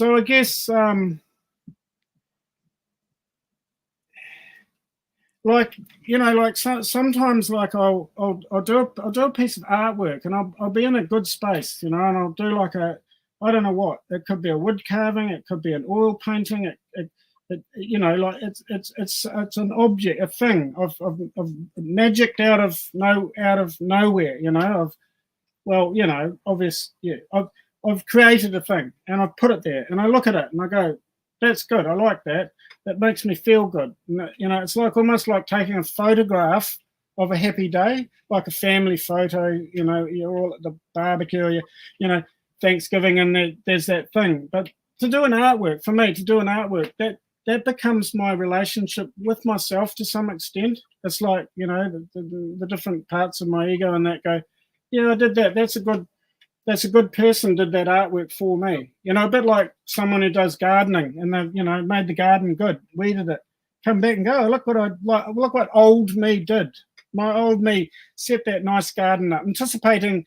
I guess sometimes like I'll do a piece of artwork and I'll be in a good space, and I'll do like I don't know what, it could be a wood carving, it could be an oil painting, it's an object, a thing of magic out of nowhere, I've created a thing and I've put it there and I look at it and I go, that's good, I like that. That makes me feel good. It's like almost like taking a photograph of a happy day, like a family photo, you're all at the barbecue, Thanksgiving, and there's that thing. But to do an artwork, for me, that becomes my relationship with myself to some extent. It's like, the different parts of my ego and that go, yeah, I did that. That's a good person did that artwork for me. A bit like someone who does gardening and they've, made the garden good, weeded it, come back and go, look what old me did. My old me set that nice garden up, anticipating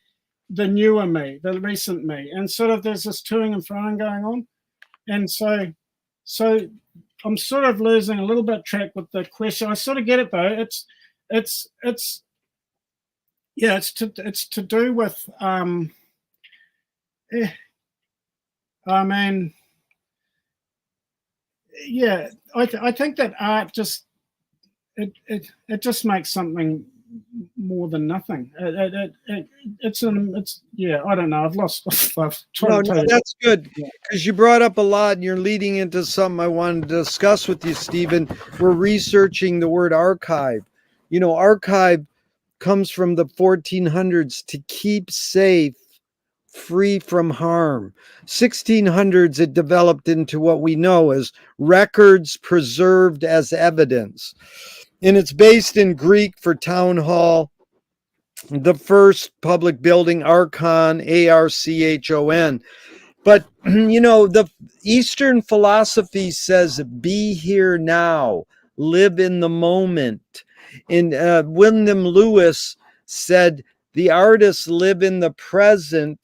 the newer me, the recent me. And sort of there's this toing and froing going on. And so I'm sort of losing a little bit track with the question. I sort of get it though. It's to do with I mean, yeah, I think that art just it just makes something more than nothing. It's I don't know. I've lost. No, that's good because you brought up a lot and you're leading into something I wanted to discuss with you, Steven. We're researching the word archive. Archive comes from the 1400s, to keep safe, free from harm. 1600s, it developed into what we know as records preserved as evidence. And it's based in Greek for town hall. The first public building, Archon, Archon. But, the Eastern philosophy says, be here now, live in the moment. And William Lewis said, the artists live in the present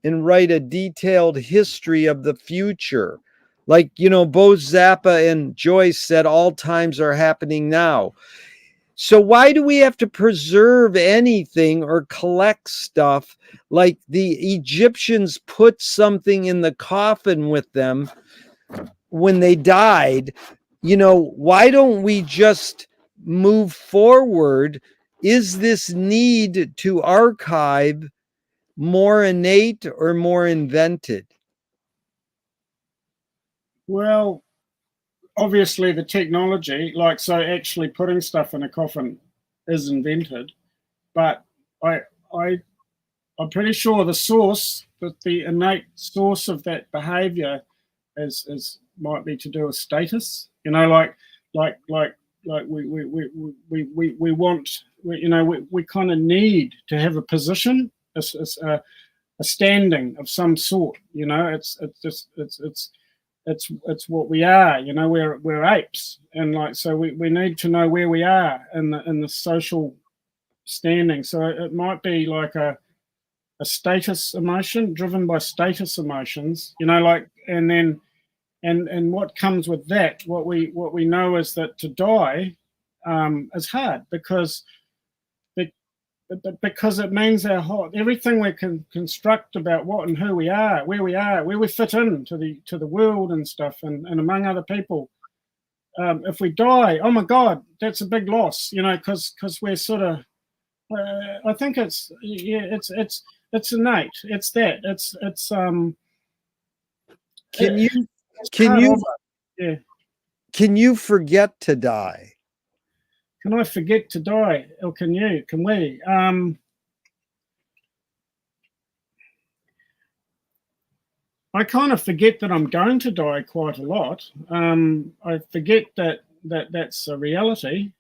and write a detailed history of the future. Like, Bo Zappa and Joyce said, all times are happening now. So why do we have to preserve anything or collect stuff? Like the Egyptians put something in the coffin with them when they died. Why don't we just move forward? Is this need to archive more innate or more invented? Well, obviously the technology, so actually putting stuff in a coffin is invented, but I'm pretty sure the source, the innate source of that behavior is might be to do with status. Like we want, we kind of need to have a position, a standing of some sort. It's what we are. We're apes, and so we need to know where we are in the social standing. So it might be like a status emotion, driven by status emotions, and then and what comes with that, what we know is that to die is hard, because it means everything we can construct about what and who we are, where we fit in to the world and stuff, and among other people. If we die, oh my God, that's a big loss, because we're sort of. I think it's innate. It's that. It's Can you yeah. Can you forget to die? Can I forget to die, or can you? Can we? I kind of forget that I'm going to die quite a lot. I forget that's a reality.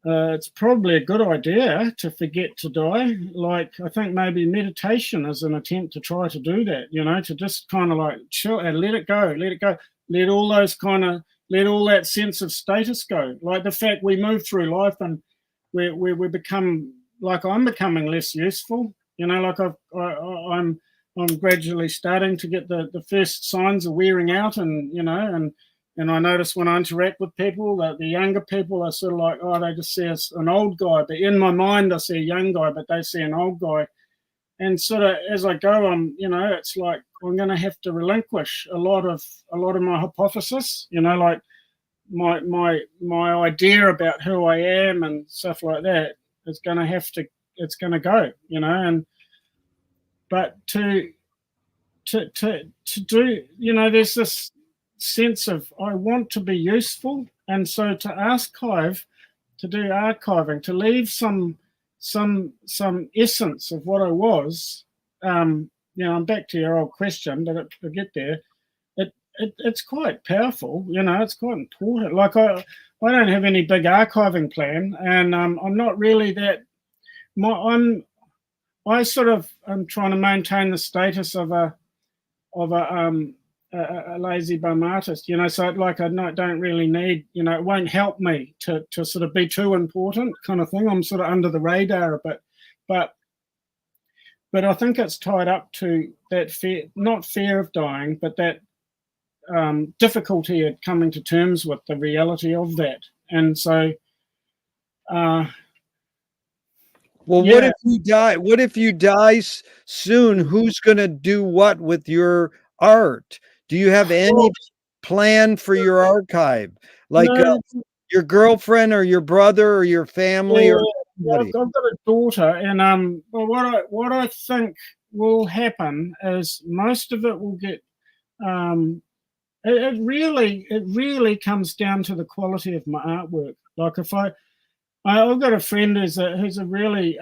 It's probably a good idea to forget to die. I think maybe meditation is an attempt to try to do that, to just kind of chill and let it go, let all that sense of status go. Like the fact we move through life and we become, I'm becoming less useful, I'm gradually starting to get the first signs of wearing out, and I notice when I interact with people that the younger people are sort of they just see us an old guy. But in my mind, I see a young guy, but they see an old guy. And sort of as I go, it's like I'm going to have to relinquish a lot of my hypothesis. My idea about who I am and stuff like that is going to go. But to do, there's this sense of I want to be useful, and so to do archiving, to leave some essence of what I was. I'm back to your old question, but to get there, it's quite powerful. It's quite important. I don't have any big archiving plan, and I'm not really that. I'm trying to maintain the status of a lazy bum artist, so I don't really need, it won't help me to sort of be too important kind of thing. I'm sort of under the radar a bit, but I think it's tied up to that fear, not fear of dying, but that difficulty at coming to terms with the reality of that. And so what if you die? What if you die soon? Who's going to do what with your art? Do you have any plan for your archive? Your girlfriend or your brother or your family or somebody? I've got a daughter, and what I think will happen is most of it will get. It really comes down to the quality of my artwork. Like I've got a friend who's a really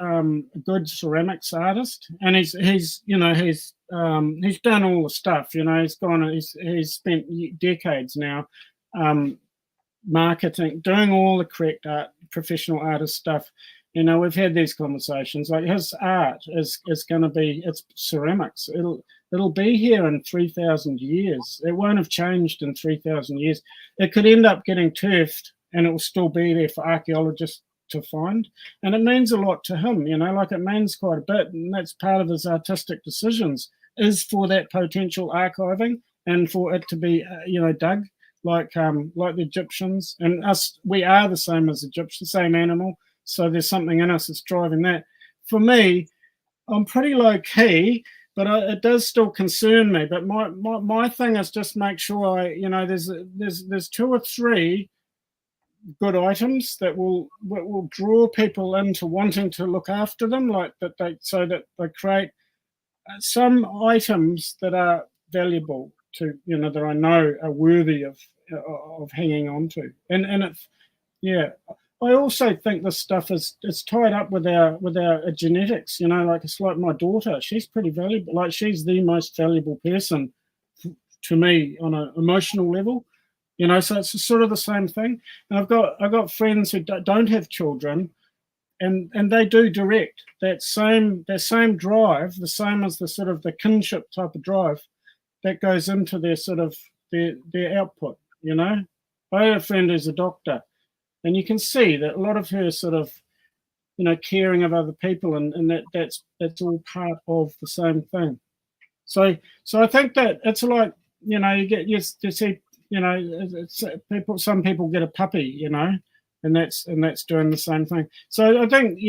good ceramics artist, and he's done all the stuff. He's spent decades now marketing, doing all the correct professional artist stuff. We've had these conversations. Like, his art is going to be, it's ceramics. It'll be here in 3,000 years. It won't have changed in 3,000 years. It could end up getting turfed, and it will still be there for archaeologists to find. And it means a lot to him. Like, it means quite a bit, and that's part of his artistic decisions, is for that potential archiving and for it to be dug like the Egyptians. And us, we are the same as Egyptians, same animal. So there's something in us that's driving that. For me, I'm pretty low key, but it does still concern me. But my thing is just make sure there's 2 or 3 good items that will draw people into wanting to look after them, like that so that they create some items that are valuable to that I know are worthy of hanging on to. And if I also think this stuff is tied up with our genetics. Like, it's like my daughter. She's pretty valuable. Like, she's the most valuable person to me on an emotional level. So it's sort of the same thing. And I've got friends who don't have children, and they do direct that same drive, the same as the sort of the kinship type of drive that goes into their sort of their output. I have a friend who's a doctor, and you can see that a lot of her sort of caring of other people, and that's all part of the same thing. So I think that it's like you see people. Some people get a puppy, and that's doing the same thing. So I think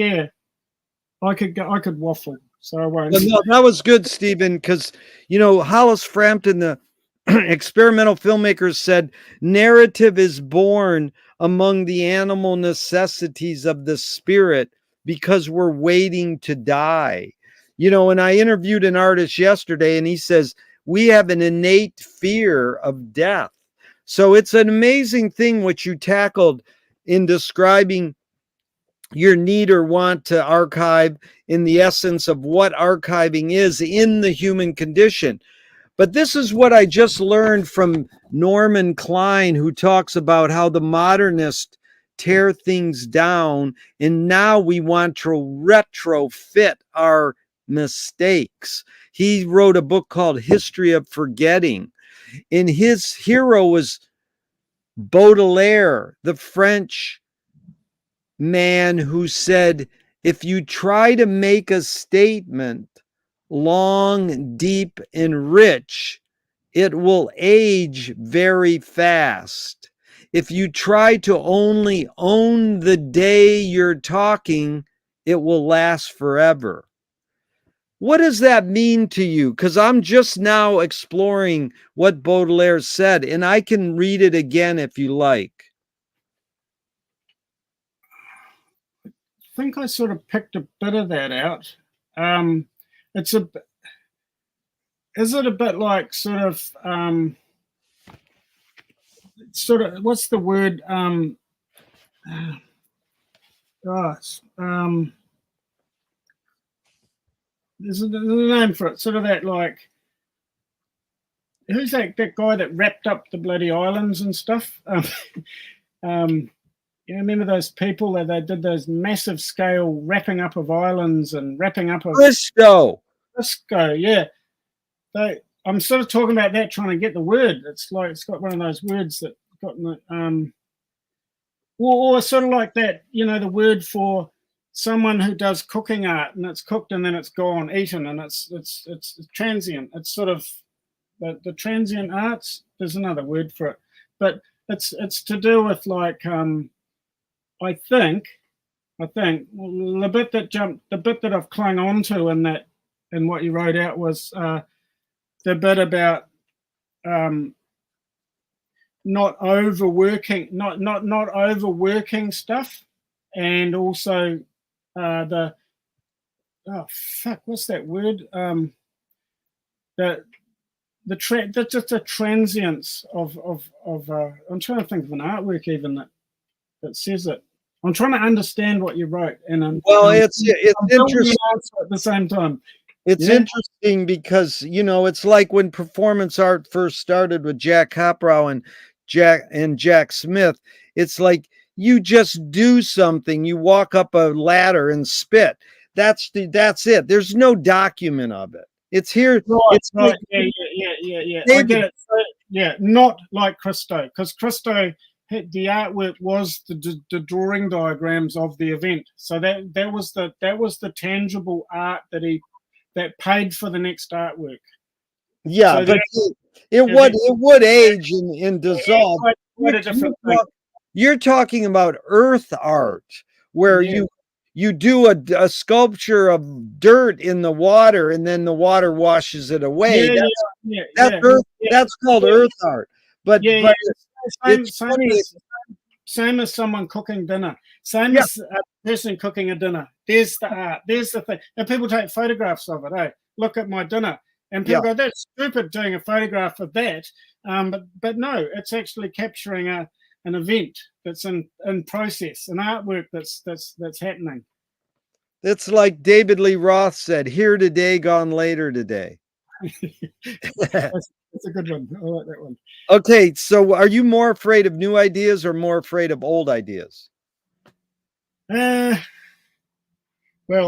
I could waffle. So I won't. No, that was good, Stephen, because Hollis Frampton, the experimental filmmakers, said narrative is born among the animal necessities of the spirit because we're waiting to die. And I interviewed an artist yesterday, and he says we have an innate fear of death. So it's an amazing thing what you tackled in describing your need or want to archive, in the essence of what archiving is in the human condition. But this is what I just learned from Norman Klein, who talks about how the modernists tear things down, and now we want to retrofit our mistakes. He wrote a book called History of Forgetting, and his hero was Baudelaire, the French man who said, if you try to make a statement long, deep, and rich, it will age very fast. If you try to only own the day you're talking, it will last forever. What does that mean to you? Because I'm just now exploring what Baudelaire said, and I can read it again if you like. I think I sort of picked a bit of that out. Is it a bit like sort of what's the word? There's a name for it. Sort of that, like, who's that guy that wrapped up the bloody islands and stuff? You remember those people that they did those massive scale wrapping up of islands and wrapping up of Briscoe, yeah. I'm sort of talking about that, trying to get the word. It's like it's got one of those words that got in the or sort of like that, the word for someone who does cooking art, and it's cooked and then it's gone, eaten, and it's transient. It's sort of the transient arts. There's another word for it, but it's to do with, like, I think the bit that I've clung on to in what you wrote out was the bit about not overworking stuff, and also what's that word? Just the transience of I'm trying to think of an artwork even that says it. I'm trying to understand what you wrote, and I'm it's interesting. at the same time. It's interesting because, it's like when performance art first started with Jack Hoprow and Jack Smith. It's like you just do something. You walk up a ladder and spit. That's it. There's no document of it. It's here. Right, it's right. like, Yeah. David, I get it. So, yeah, not like Christo, because Christo, the artwork was the drawing diagrams of the event. So that was the tangible art that paid for the next artwork. yeah, So but it would age and dissolve. Quite a different thing. You're talking about earth art, where you do a sculpture of dirt in the water, and then the water washes it away. That's called earth art. But same as someone cooking dinner. Same as a person cooking a dinner. There's the art. There's the thing. And people take photographs of it. Hey, look at my dinner. And people go, that's stupid doing a photograph of that. But no, it's actually capturing an event that's in process, an artwork that's happening. It's like David Lee Roth said, here today, gone later today. That's a good one. I like that one. Okay, so are you more afraid of new ideas or more afraid of old ideas? Well,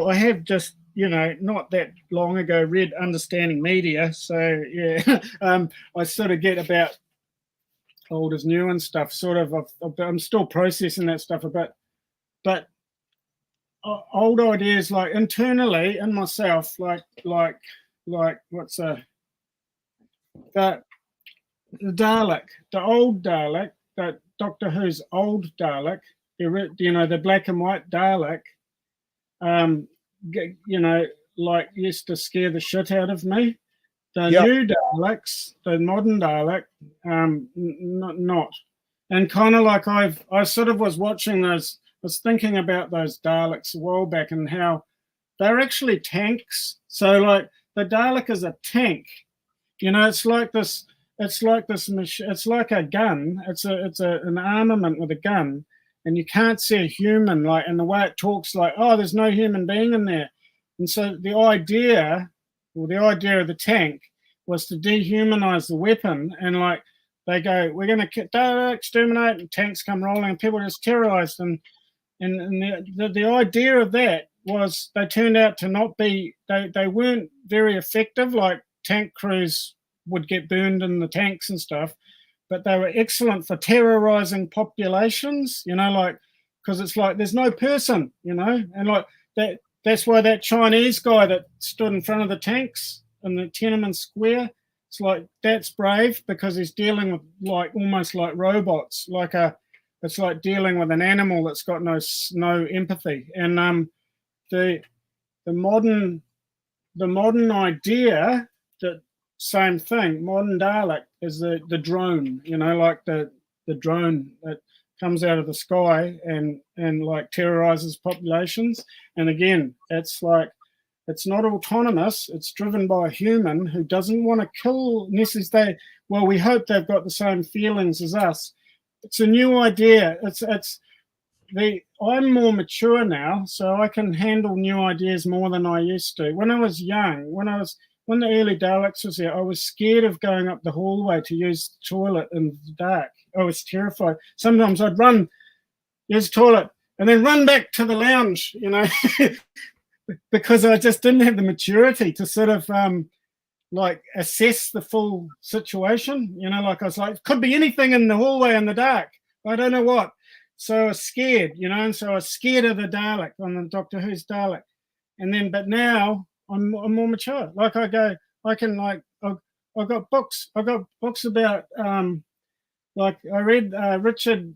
I have just, not that long ago read Understanding Media. So, yeah, I sort of get about old as new and stuff. Sort of, I'm still processing that stuff a bit. But old ideas, like internally in myself, like what's the Dalek, the old Dalek, that Doctor Who's old Dalek, the black and white Dalek, like used to scare the shit out of me. The new Daleks, the modern Dalek, not. And kind of like I sort of was watching those, was thinking about those Daleks a while back and how they're actually tanks. So like the Dalek is a tank. It's like this. It's like a gun. It's an armament with a gun, and you can't see a human. Like, and the way it talks, like, oh, there's no human being in there. And so the idea of the tank was to dehumanize the weapon, and like they go, we're going to exterminate, and tanks come rolling, and people are just terrorized. And the idea of that was they turned out to not be. They weren't very effective. Like tank crews would get burned in the tanks and stuff, but they were excellent for terrorizing populations, like, because it's like there's no person, and like that's why that Chinese guy that stood in front of the tanks in the Tiananmen Square, it's like that's brave because he's dealing with like almost like robots, it's like dealing with an animal that's got no empathy. And the modern idea, that same thing, modern Dalek is the drone, like the drone that comes out of the sky and like terrorizes populations. And again, it's like it's not autonomous, it's driven by a human who doesn't want to kill necessarily. Well, we hope they've got the same feelings as us. It's a new idea. I'm more mature now, so I can handle new ideas more than I used to. When I was young, when the early Daleks was there, I was scared of going up the hallway to use the toilet in the dark. I was terrified. Sometimes I'd run, use the toilet, and then run back to the lounge, because I just didn't have the maturity to sort of like assess the full situation. Like I was like, could be anything in the hallway in the dark. I don't know what. So I was scared, and so I was scared of the Dalek on the Doctor Who's Dalek. But now I'm more mature. Like I've got books. I've got books about like I read Richard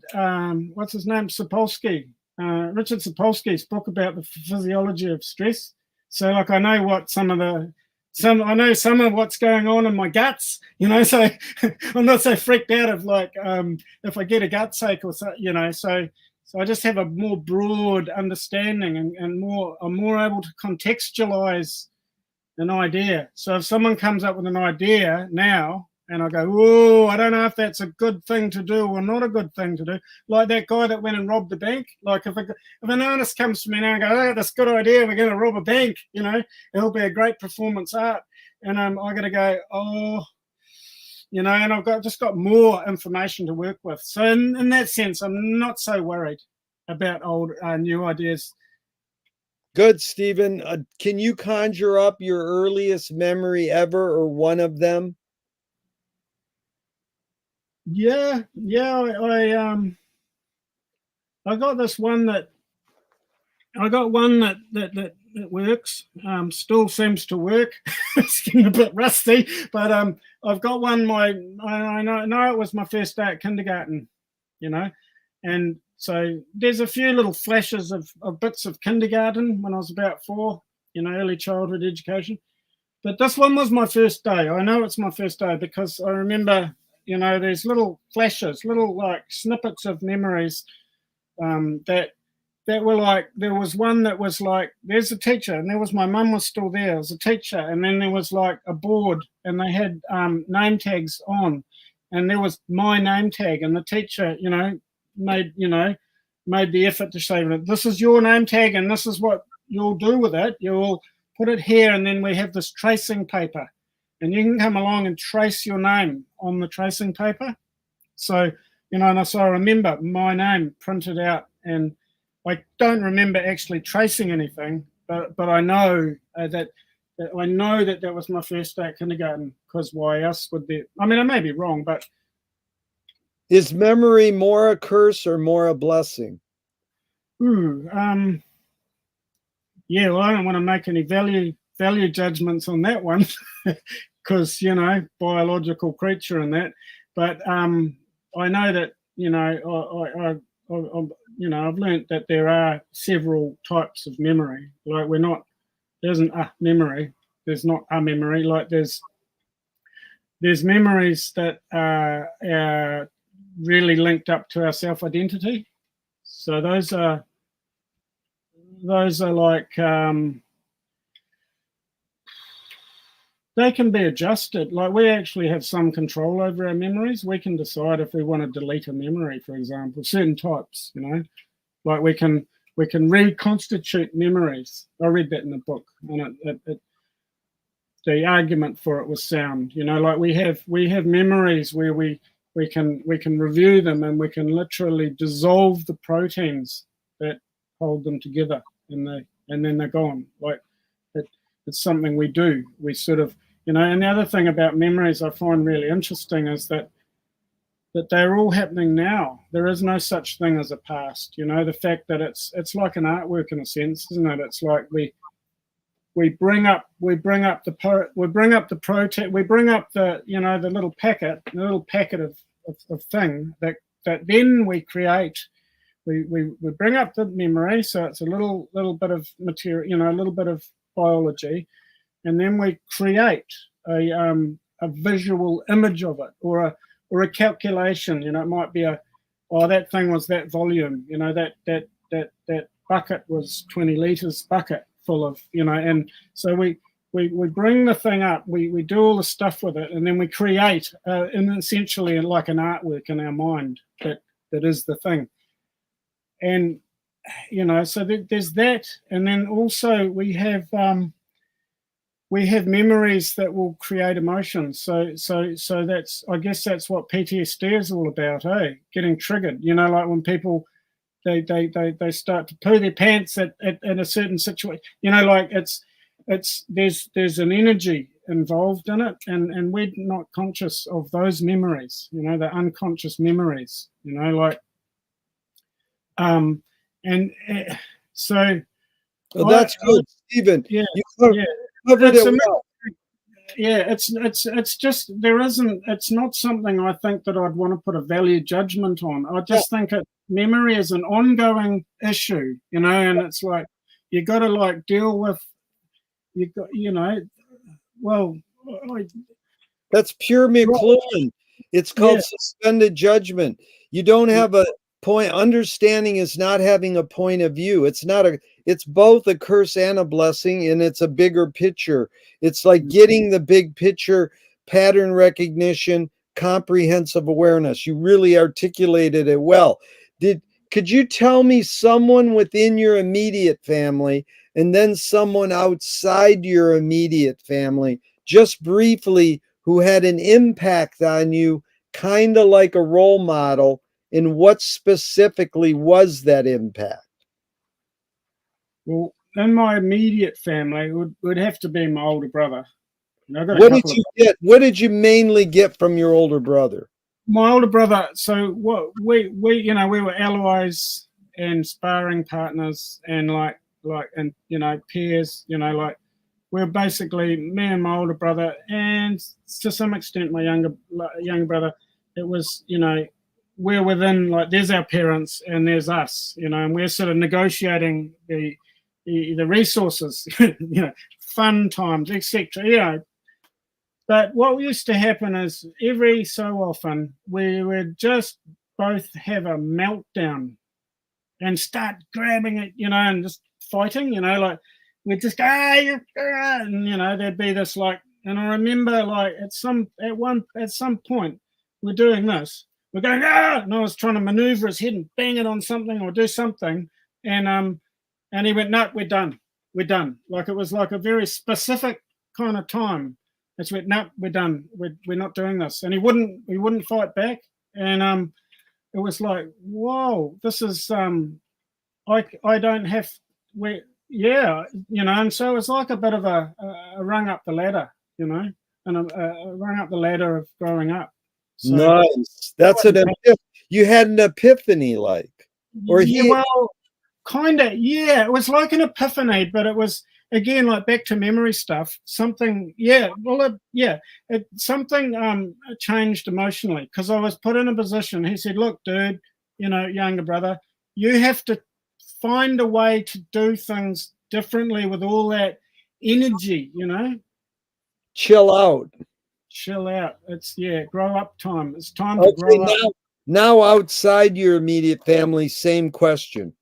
what's his name, Sapolsky. Richard Sapolsky's book about the physiology of stress. So like I know what some of what's going on in my guts, so I'm not so freaked out of like if I get a gut ache or so, so I just have a more broad understanding and I'm more able to contextualize an idea. So if someone comes up with an idea now and I go, oh, I don't know if that's a good thing to do or not a good thing to do. Like that guy that went and robbed the bank. Like if an artist comes to me now and goes, oh, that's a good idea, we're going to rob a bank, it'll be a great performance art. And I got to go, oh, and I've just got more information to work with. So in that sense, I'm not so worried about old new ideas. Good, Steven. Can you conjure up your earliest memory ever, or one of them? Yeah. I got this one that works. Still seems to work. It's getting a bit rusty, but I've got one. I know it was my first day at kindergarten, and so there's a few little flashes of bits of kindergarten when I was about 4, early childhood education. But this one was my first day. I know it's my first day because I remember, there's little flashes, little like snippets of memories that were like, there was one that was like, there's a teacher, and there was my mum was still there as a teacher, and then there was like a board, and they had name tags on, and there was my name tag, and the teacher, made the effort to say, this is your name tag, and this is what you'll do with it. You'll put it here, and then we have this tracing paper, and you can come along and trace your name on the tracing paper. So, and so I remember my name printed out, and I don't remember actually tracing anything, but I know that was my first day at kindergarten, because why else would there? I mean, I may be wrong, but is memory more a curse or more a blessing? Yeah, well, I don't want to make any value judgments on that one, because biological creature and that. But I know that I've learned that there are several types of memory. Like there isn't a memory. There's not a memory. Like there's memories that are really linked up to our self-identity. So those are like they can be adjusted. Like we actually have some control over our memories. We can decide if we want to delete a memory, for example, certain types, like we can reconstitute memories. I read that in the book, and the argument for it was sound. Like we have memories where we can review them, and we can literally dissolve the proteins that hold them together, and then they're gone. Like it's something we do. We sort of, and the other thing about memories I find really interesting is that they're all happening now. There is no such thing as a past. The fact that it's like an artwork in a sense, isn't it? It's like we bring up the protein, we bring up the the little packet of thing that then we create. We bring up the memory, so it's a little bit of material, a little bit of biology, and then we create a visual image of it, or a calculation. It might be that thing was that volume. That bucket was 20 liters bucket full of, and so we bring the thing up, we do all the stuff with it, and then we create and essentially like an artwork in our mind that is the thing. And so there's that, and then also we have memories that will create emotions. So that's, I guess that's what PTSD is all about, getting triggered. Like when people they start to poo their pants at a certain situation. Like it's there's an energy involved in it, and we're not conscious of those memories. The unconscious memories. So. Well, that's good, Steven. Yeah, you covered it well. Yeah, it's just it's not something I think that I'd want to put a value judgment on. I just think memory is an ongoing issue, and it's like you got to like deal with. That's pure McLuhan. It's called suspended judgment. You don't have a point. Understanding is not having a point of view. It's both a curse and a blessing, and it's a bigger picture. It's like getting the big picture pattern recognition, comprehensive awareness. You really articulated it well. Could you tell me someone within your immediate family and then someone outside your immediate family, just briefly, who had an impact on you, kind of like a role model, and what specifically was that impact? Well, in my immediate family, it would have to be my older brother. I got a What did couple of you get? What did you mainly get from your older brother? my older brother. So what we we were allies and sparring partners and and peers. Like we're basically me and my older brother, and to some extent my younger brother. It was we're within, like, there's our parents and there's us, and we're sort of negotiating the resources, fun times, etc. But what used to happen is every so often we would just both have a meltdown and start grabbing it, and just fighting, like we'd just go, and there'd be this, like, and I remember, like, at some point we're doing this, we're going, and I was trying to maneuver his head and bang it on something or do something, and he went, no, we're done. Like, it was like a very specific kind of time. It's went, no, we're done. We're not doing this. And he wouldn't fight back. And it was like, whoa, this is I don't have and so it's like a bit of a rung up the ladder, and a rung up the ladder of growing up. So, nice. That's you had an epiphany, like, or kind of, yeah. It was like an epiphany, but it was, again, like, back to memory stuff. Something, something changed emotionally, because I was put in a position. He said, look, dude, younger brother, you have to find a way to do things differently with all that energy, Chill out. It's grow up time. It's time to grow up. Now outside your immediate family, same question.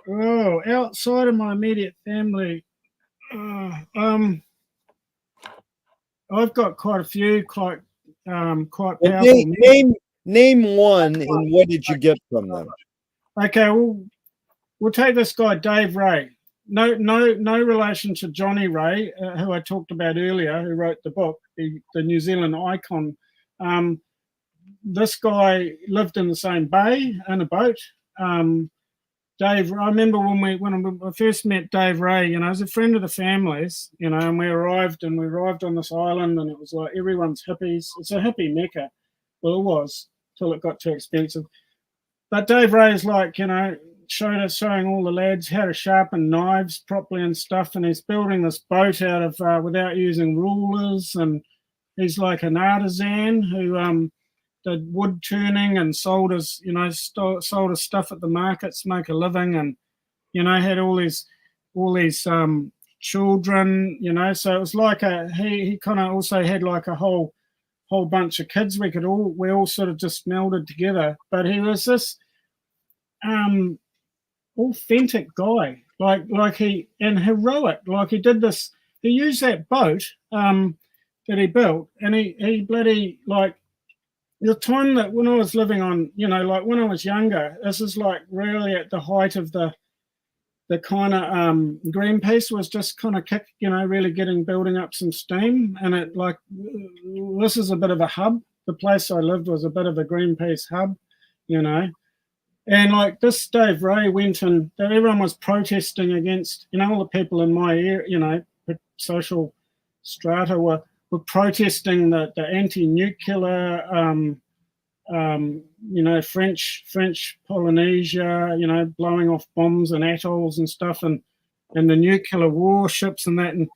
Oh, outside of my immediate family, I've got quite a few, quite powerful. Name one, and what did you get from them? Okay, we'll take this guy, Dave Ray. No relation to Johnny Ray, who I talked about earlier, who wrote the book, the New Zealand icon. This guy lived in the same bay in a boat. Dave, I remember when I first met Dave Ray, he was a friend of the family's, and we arrived on this island, and it was like everyone's hippies. It's a hippie mecca. Well, it was, till it got too expensive. But Dave Ray is like, showing all the lads how to sharpen knives properly and stuff, and he's building this boat out of without using rulers, and he's like an artisan who did wood turning and sold his stuff at the markets to make a living, and had all these children, so it was like he kind of also had like a whole bunch of kids. We all sort of just melded together, but he was this authentic guy, like he, and heroic, like he did this, he used that boat that he built, and he bloody, like, the time that when I was living on, like when I was younger, this is like really at the height of the kind of Greenpeace was just kind of really building up some steam, and it, like, this is a bit of a hub. The place I lived was a bit of a Greenpeace hub, and like this Dave Ray went, and everyone was protesting against, all the people in my area, social strata were protesting the anti-nuclear, French Polynesia, blowing off bombs and atolls and stuff, and the nuclear warships and that. And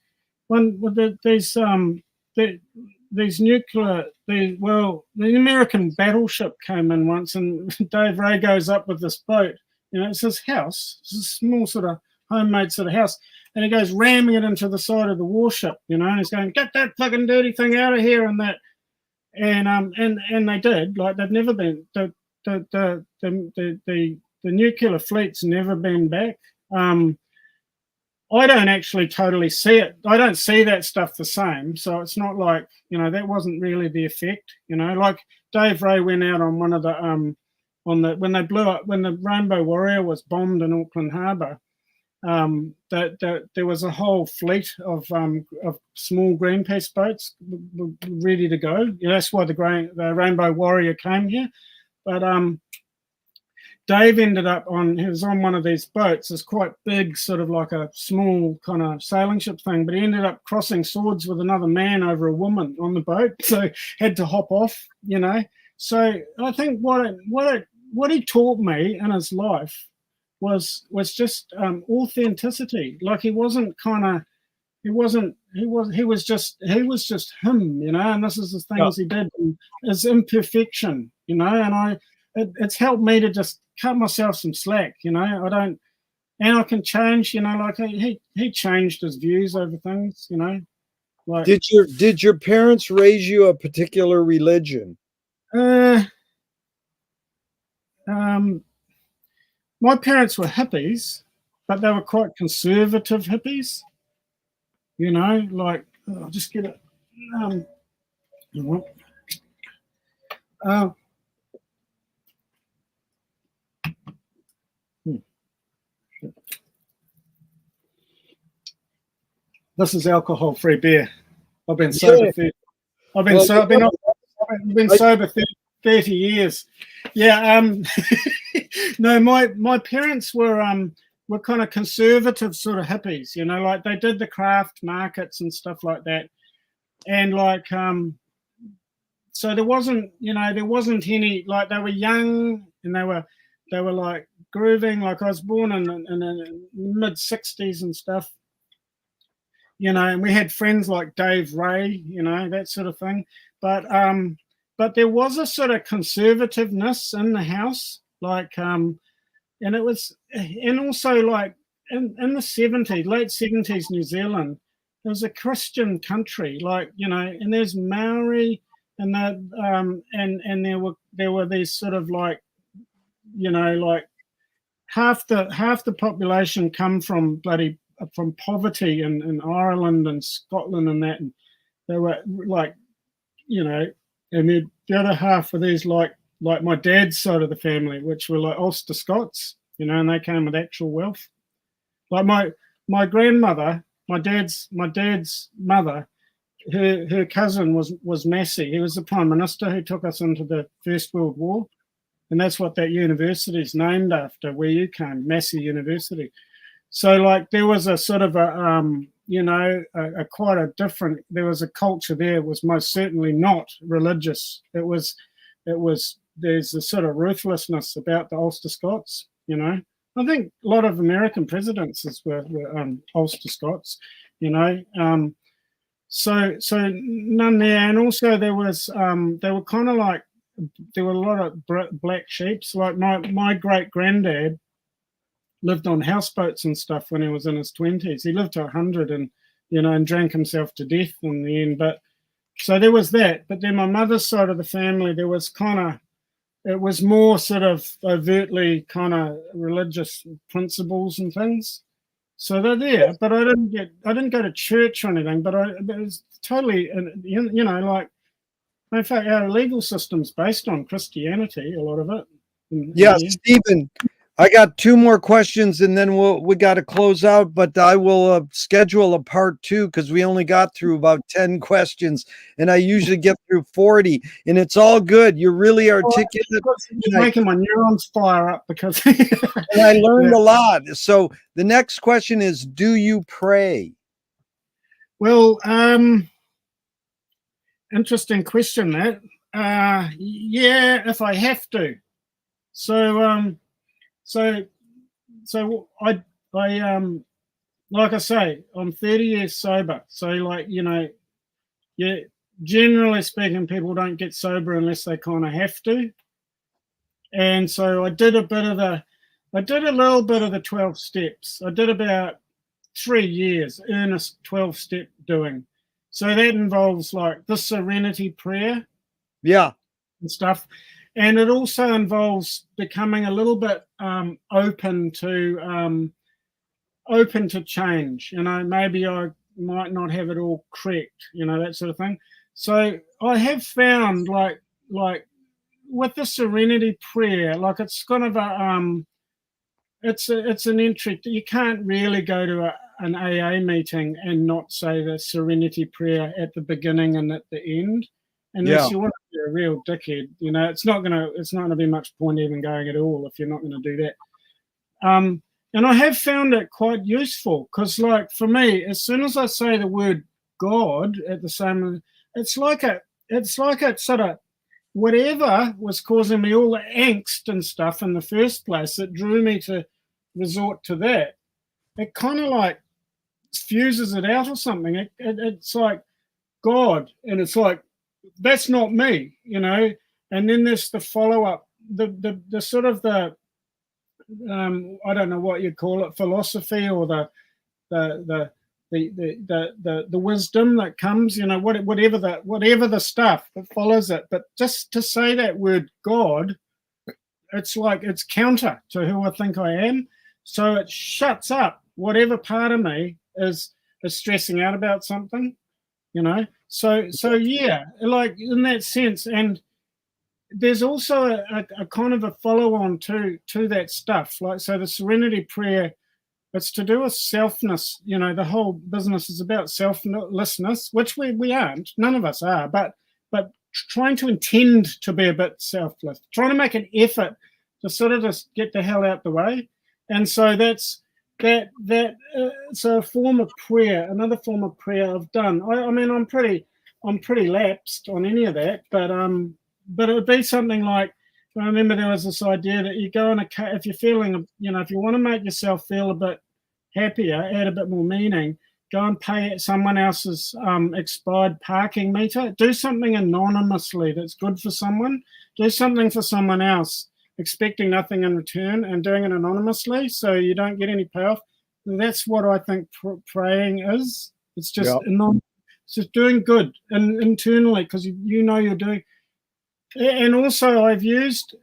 the American battleship came in once, and Dave Ray goes up with this boat. It's his house. It's a small sort of homemade sort of house. And he goes ramming it into the side of the warship, and he's going, get that fucking dirty thing out of here, and that. And they did. Like, they've never been, the nuclear fleet's never been back. I don't actually totally see it. I don't see that stuff the same. So it's not like, that wasn't really the effect, like Dave Ray went out on one of the, when they blew up, when the Rainbow Warrior was bombed in Auckland Harbour, that there was a whole fleet of small Greenpeace boats ready to go. That's why the Rainbow Warrior came here. But Dave ended up he was on one of these boats. It's quite big, sort of like a small kind of sailing ship thing, but he ended up crossing swords with another man over a woman on the boat, so had to hop off, So I think what he taught me in his life was just authenticity. Like he was just him, and this is the things he did, his imperfection, and it's helped me to just cut myself some slack, I can change, like he changed his views over things, like. Did your parents raise you a particular religion? My parents were hippies, but they were quite conservative hippies, like, I'll just get it. This is alcohol-free beer. I've been sober. Yeah. I've been sober 30 years. Yeah. No, my parents were kind of conservative sort of hippies. Like they did the craft markets and stuff like that, and like so there wasn't any, like, they were young and they were like grooving. Like I was born in the mid 60s and stuff. And we had friends like Dave Ray, that sort of thing. But there was a sort of conservativeness in the house, like, and it was, and also like in the 70s, late 70s, New Zealand, it was a Christian country, like, and there's Maori, and and there were these sort of like, like half the population come from poverty in Ireland and Scotland and that, and they were like, and then the other half were these like my dad's side of the family, which were like Ulster Scots, and they came with actual wealth. Like my grandmother, my dad's mother, her cousin was Massey. He was the Prime Minister who took us into the First World War, and that's what that university is named after, where you came, Massey University. So like there was a sort of a quite a different, there was a culture there. It was most certainly not religious. It was there's a sort of ruthlessness about the Ulster Scots, I think a lot of American presidents were Ulster Scots, so none there. And also there was they were kind of like, there were a lot of black sheeps. Like my great granddad lived on houseboats and stuff when he was in his 20s. He lived to 100 and, and drank himself to death in the end. But so there was that. But then my mother's side of the family, there was it was more sort of overtly kind of religious principles and things. So they're there, but I didn't go to church or anything, but it was totally, like, in fact, our legal system's based on Christianity, a lot of it. Yeah, Stephen, I got two more questions and then we got to close out, but I will schedule a part 2 because we only got through about 10 questions and I usually get through 40, and it's all good. You're really articulate. You're making my neurons fire up because and I learned a lot. So the next question is, do you pray? Well, interesting question that. Yeah, if I have to. So I like I say, I'm 30 years sober. So like, yeah, generally speaking, people don't get sober unless they kind of have to. And so I did a little bit of the 12 steps. I did about 3 years earnest 12-step doing. So that involves like the serenity prayer. Yeah. And stuff. And it also involves becoming a little bit open to open to change. Maybe I might not have it all correct, that sort of thing. So I have found like with the serenity prayer, like it's kind of it's an entry. You can't really go to an AA meeting and not say the serenity prayer at the beginning and at the end, unless you want to be a real dickhead. It's not gonna be much point even going at all if you're not going to do that. And I have found it quite useful because, like, for me, as soon as I say the word God at the same, it's like it sort of, whatever was causing me all the angst and stuff in the first place that drew me to resort to that, it kind of like fuses it out or something. It's like God, and it's like, that's not me, and then there's the follow-up, the sort of the I don't know what you call it, philosophy, or the wisdom that comes, whatever the stuff that follows it. But just to say that word God, it's like it's counter to who I think I am. So it shuts up whatever part of me is stressing out about something, So yeah, like in that sense. And there's also a kind of a follow-on to that stuff. Like, so the serenity prayer, it's to do with selfness. The whole business is about selflessness, which we aren't. None of us are. But trying to intend to be a bit selfless, trying to make an effort to sort of just get the hell out the way. And so that's so a form of prayer, another form of prayer I've done. I mean, I'm pretty lapsed on any of that, but it would be something like, I remember there was this idea that you go if you're feeling, if you want to make yourself feel a bit happier, add a bit more meaning, go and pay someone else's expired parking meter. Do something anonymously that's good for someone. Do something for someone else, expecting nothing in return, and doing it anonymously so you don't get any payoff. That's what I think praying is. It's just it's just doing good and internally, because you're doing. And also I've used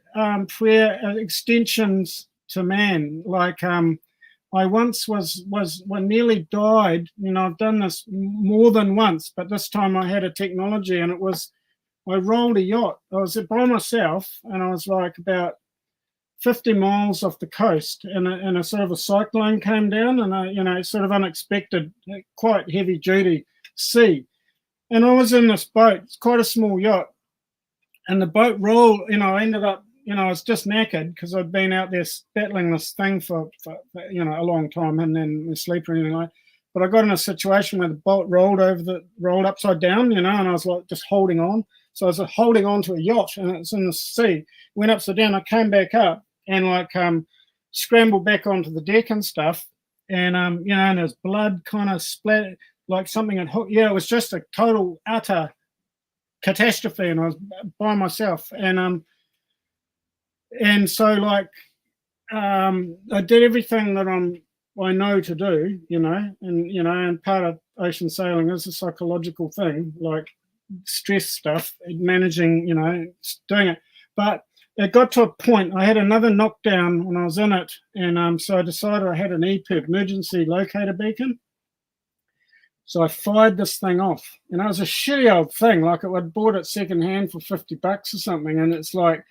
prayer extensions to man. Like I once was when nearly died. I've done this more than once, but this time I had a technology, and it was, I rolled a yacht. I was by myself, and I was like about 50 miles off the coast, and a sort of a cyclone came down, and sort of unexpected, quite heavy duty sea. And I was in this boat. It's quite a small yacht. And the boat rolled, I ended up, I was just knackered because I'd been out there battling this thing for a long time, and then sleep or anything like that. But I got in a situation where the boat rolled upside down, and I was like just holding on. So I was holding on to a yacht, and it's in the sea. Went upside down. I came back up and like scrambled back onto the deck and stuff. And and there's blood kind of splattered, like something had hooked. Yeah, it was just a total utter catastrophe, and I was by myself, and so like I did everything that I know to do, and part of ocean sailing is a psychological thing, like stress stuff, managing, doing it. But it got to a point, I had another knockdown when I was in it, and so I decided I had an EPIB, emergency locator beacon. So I fired this thing off, and it was a shitty old thing. Like, I'd bought it secondhand for $50 or something, and it's like,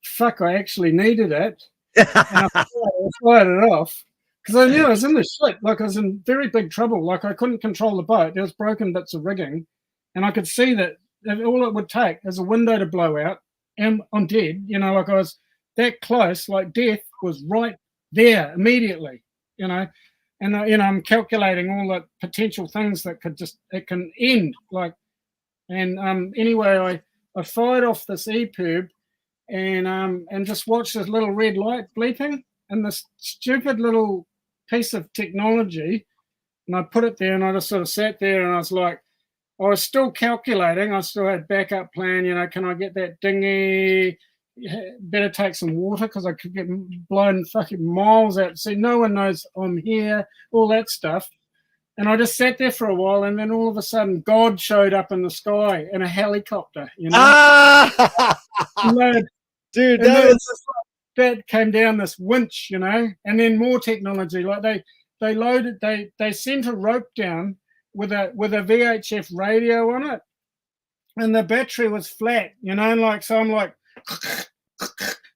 fuck, I actually needed it, and I fired it off because I knew I was in the shit. Like, I was in very big trouble. Like, I couldn't control the boat. There was broken bits of rigging, and I could see that all it would take is a window to blow out, and I'm dead. Like, I was that close. Like, death was right there immediately. And I'm calculating all the potential things that it can end. Like, and anyway, I fired off this EPIB, and just watched this little red light bleeping, and this stupid little piece of technology, and I put it there, and I just sort of sat there, and I was like, I was still calculating. I still had backup plan. Can I get that dinghy? Better take some water because I could get blown fucking miles out. See, no one knows I'm here, all that stuff. And I just sat there for a while, and then all of a sudden God showed up in the sky in a helicopter, Dude, that came down this winch, and then more technology. Like, they sent a rope down with a VHF radio on it, and the battery was flat, you know, like, so I'm like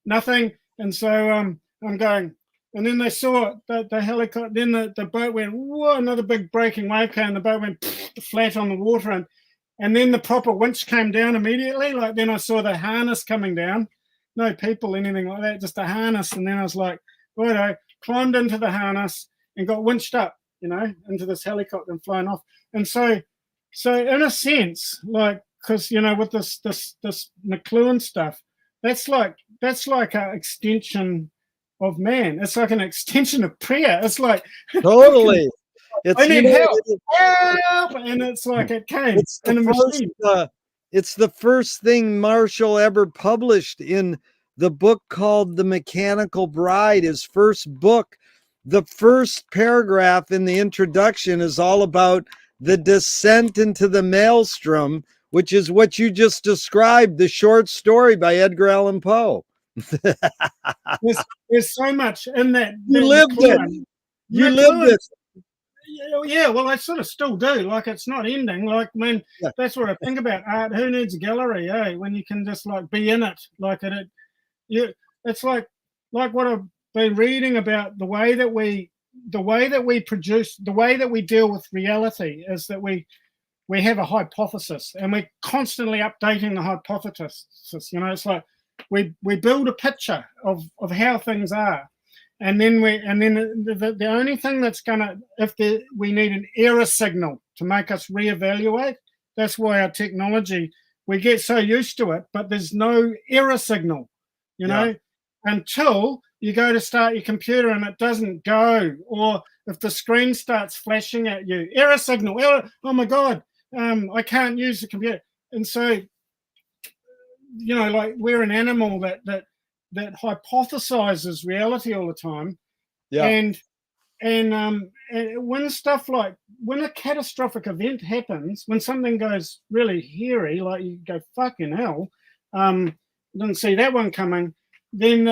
nothing, and so I'm going, and then they saw the helicopter, then the boat went, whoa, another big breaking wave came, and the boat went flat on the water, and then the proper winch came down immediately. Like, then I saw the harness coming down, no people, anything like that, just a harness, and then I was like, righto, climbed into the harness and got winched up, you know, into this helicopter and flown off. And so in a sense, like, because, you know, with this McLuhan stuff, that's like an extension of man. It's like an extension of prayer. It's like, totally. I need help, and it's like it came. It's the first thing Marshall ever published in the book called The Mechanical Bride, his first book. The first paragraph in the introduction is all about the descent into the maelstrom, which is what you just described, the short story by Edgar Allan Poe. There's so much in that. You lived it. You lived it. Yeah, well, I sort of still do. Like, it's not ending. Like, man, that's what I think about art. Who needs a gallery, eh? When you can just like be in it. Like it's like what I've been reading about the way that we produce, the way that we deal with reality is that we have a hypothesis, and we're constantly updating the hypothesis. You know, it's like we build a picture of how things are. And then the only thing that's gonna, we need an error signal to make us reevaluate. That's why our technology, we get so used to it, but there's no error signal, you know, until you go to start your computer and it doesn't go, or if the screen starts flashing at you, error signal, error, oh my God, I can't use the computer. And so, you know, like, we're an animal that hypothesizes reality all the time. And when stuff like, when a catastrophic event happens, when something goes really hairy, like you go, fucking hell, didn't see that one coming, then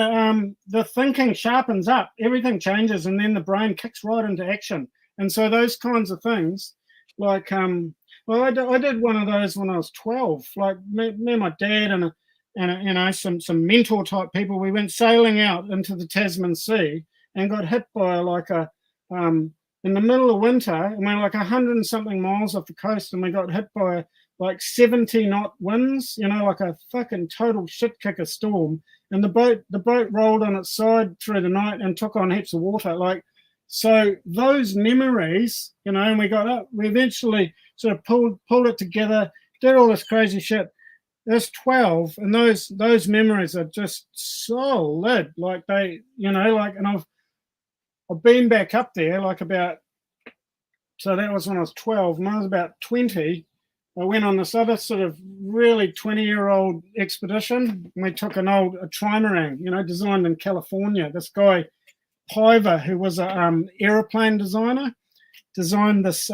the thinking sharpens up, everything changes, and then the brain kicks right into action. And so those kinds of things, like, well, I did one of those when I was 12. Like, me and my dad and you know, some mentor type people, we went sailing out into the Tasman Sea and got hit by in the middle of winter, and we're like 100 and something miles off the coast, and we got hit by like 70 knot winds, you know, like a fucking total shit kicker storm. And the boat rolled on its side through the night and took on heaps of water. Like, so those memories, you know, and we got up, we eventually sort of pulled it together, did all this crazy shit. There's 12, and those memories are just solid. Like, they, you know, like, and I've been back up there, like, about, so that was when I was 12. When I was about 20, I went on this other sort of really 20-year-old expedition. We took a trimarane, you know, designed in California. This guy Piver, who was a aeroplane designer, designed this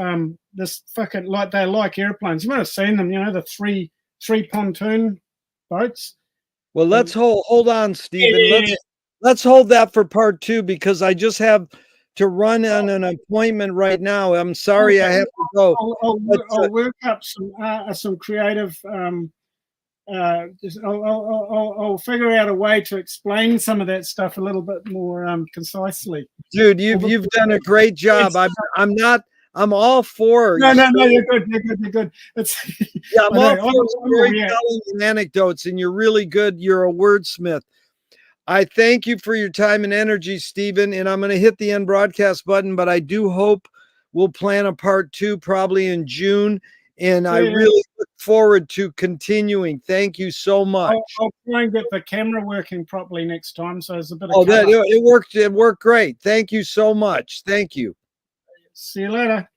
fucking, like, they're like airplanes. You might have seen them, you know, the three pontoon boats. Well, let's hold on, Stephen. Let's hold that for part 2, because I just have to run on an appointment right now. I'm sorry, I have to go. I'll work up some creative. I'll figure out a way to explain some of that stuff a little bit more concisely. Dude, you've done a great job. I'm all for. No, you're good. You're good. I'm all for storytelling and anecdotes, and you're really good. You're a wordsmith. I thank you for your time and energy, Stephen, and I'm going to hit the end broadcast button, but I do hope we'll plan a part 2 probably in June, and I really look forward to continuing. Thank you so much. I'll try and get the camera working properly next time, so there's a bit of it worked great. Thank you so much. Thank you. See you later.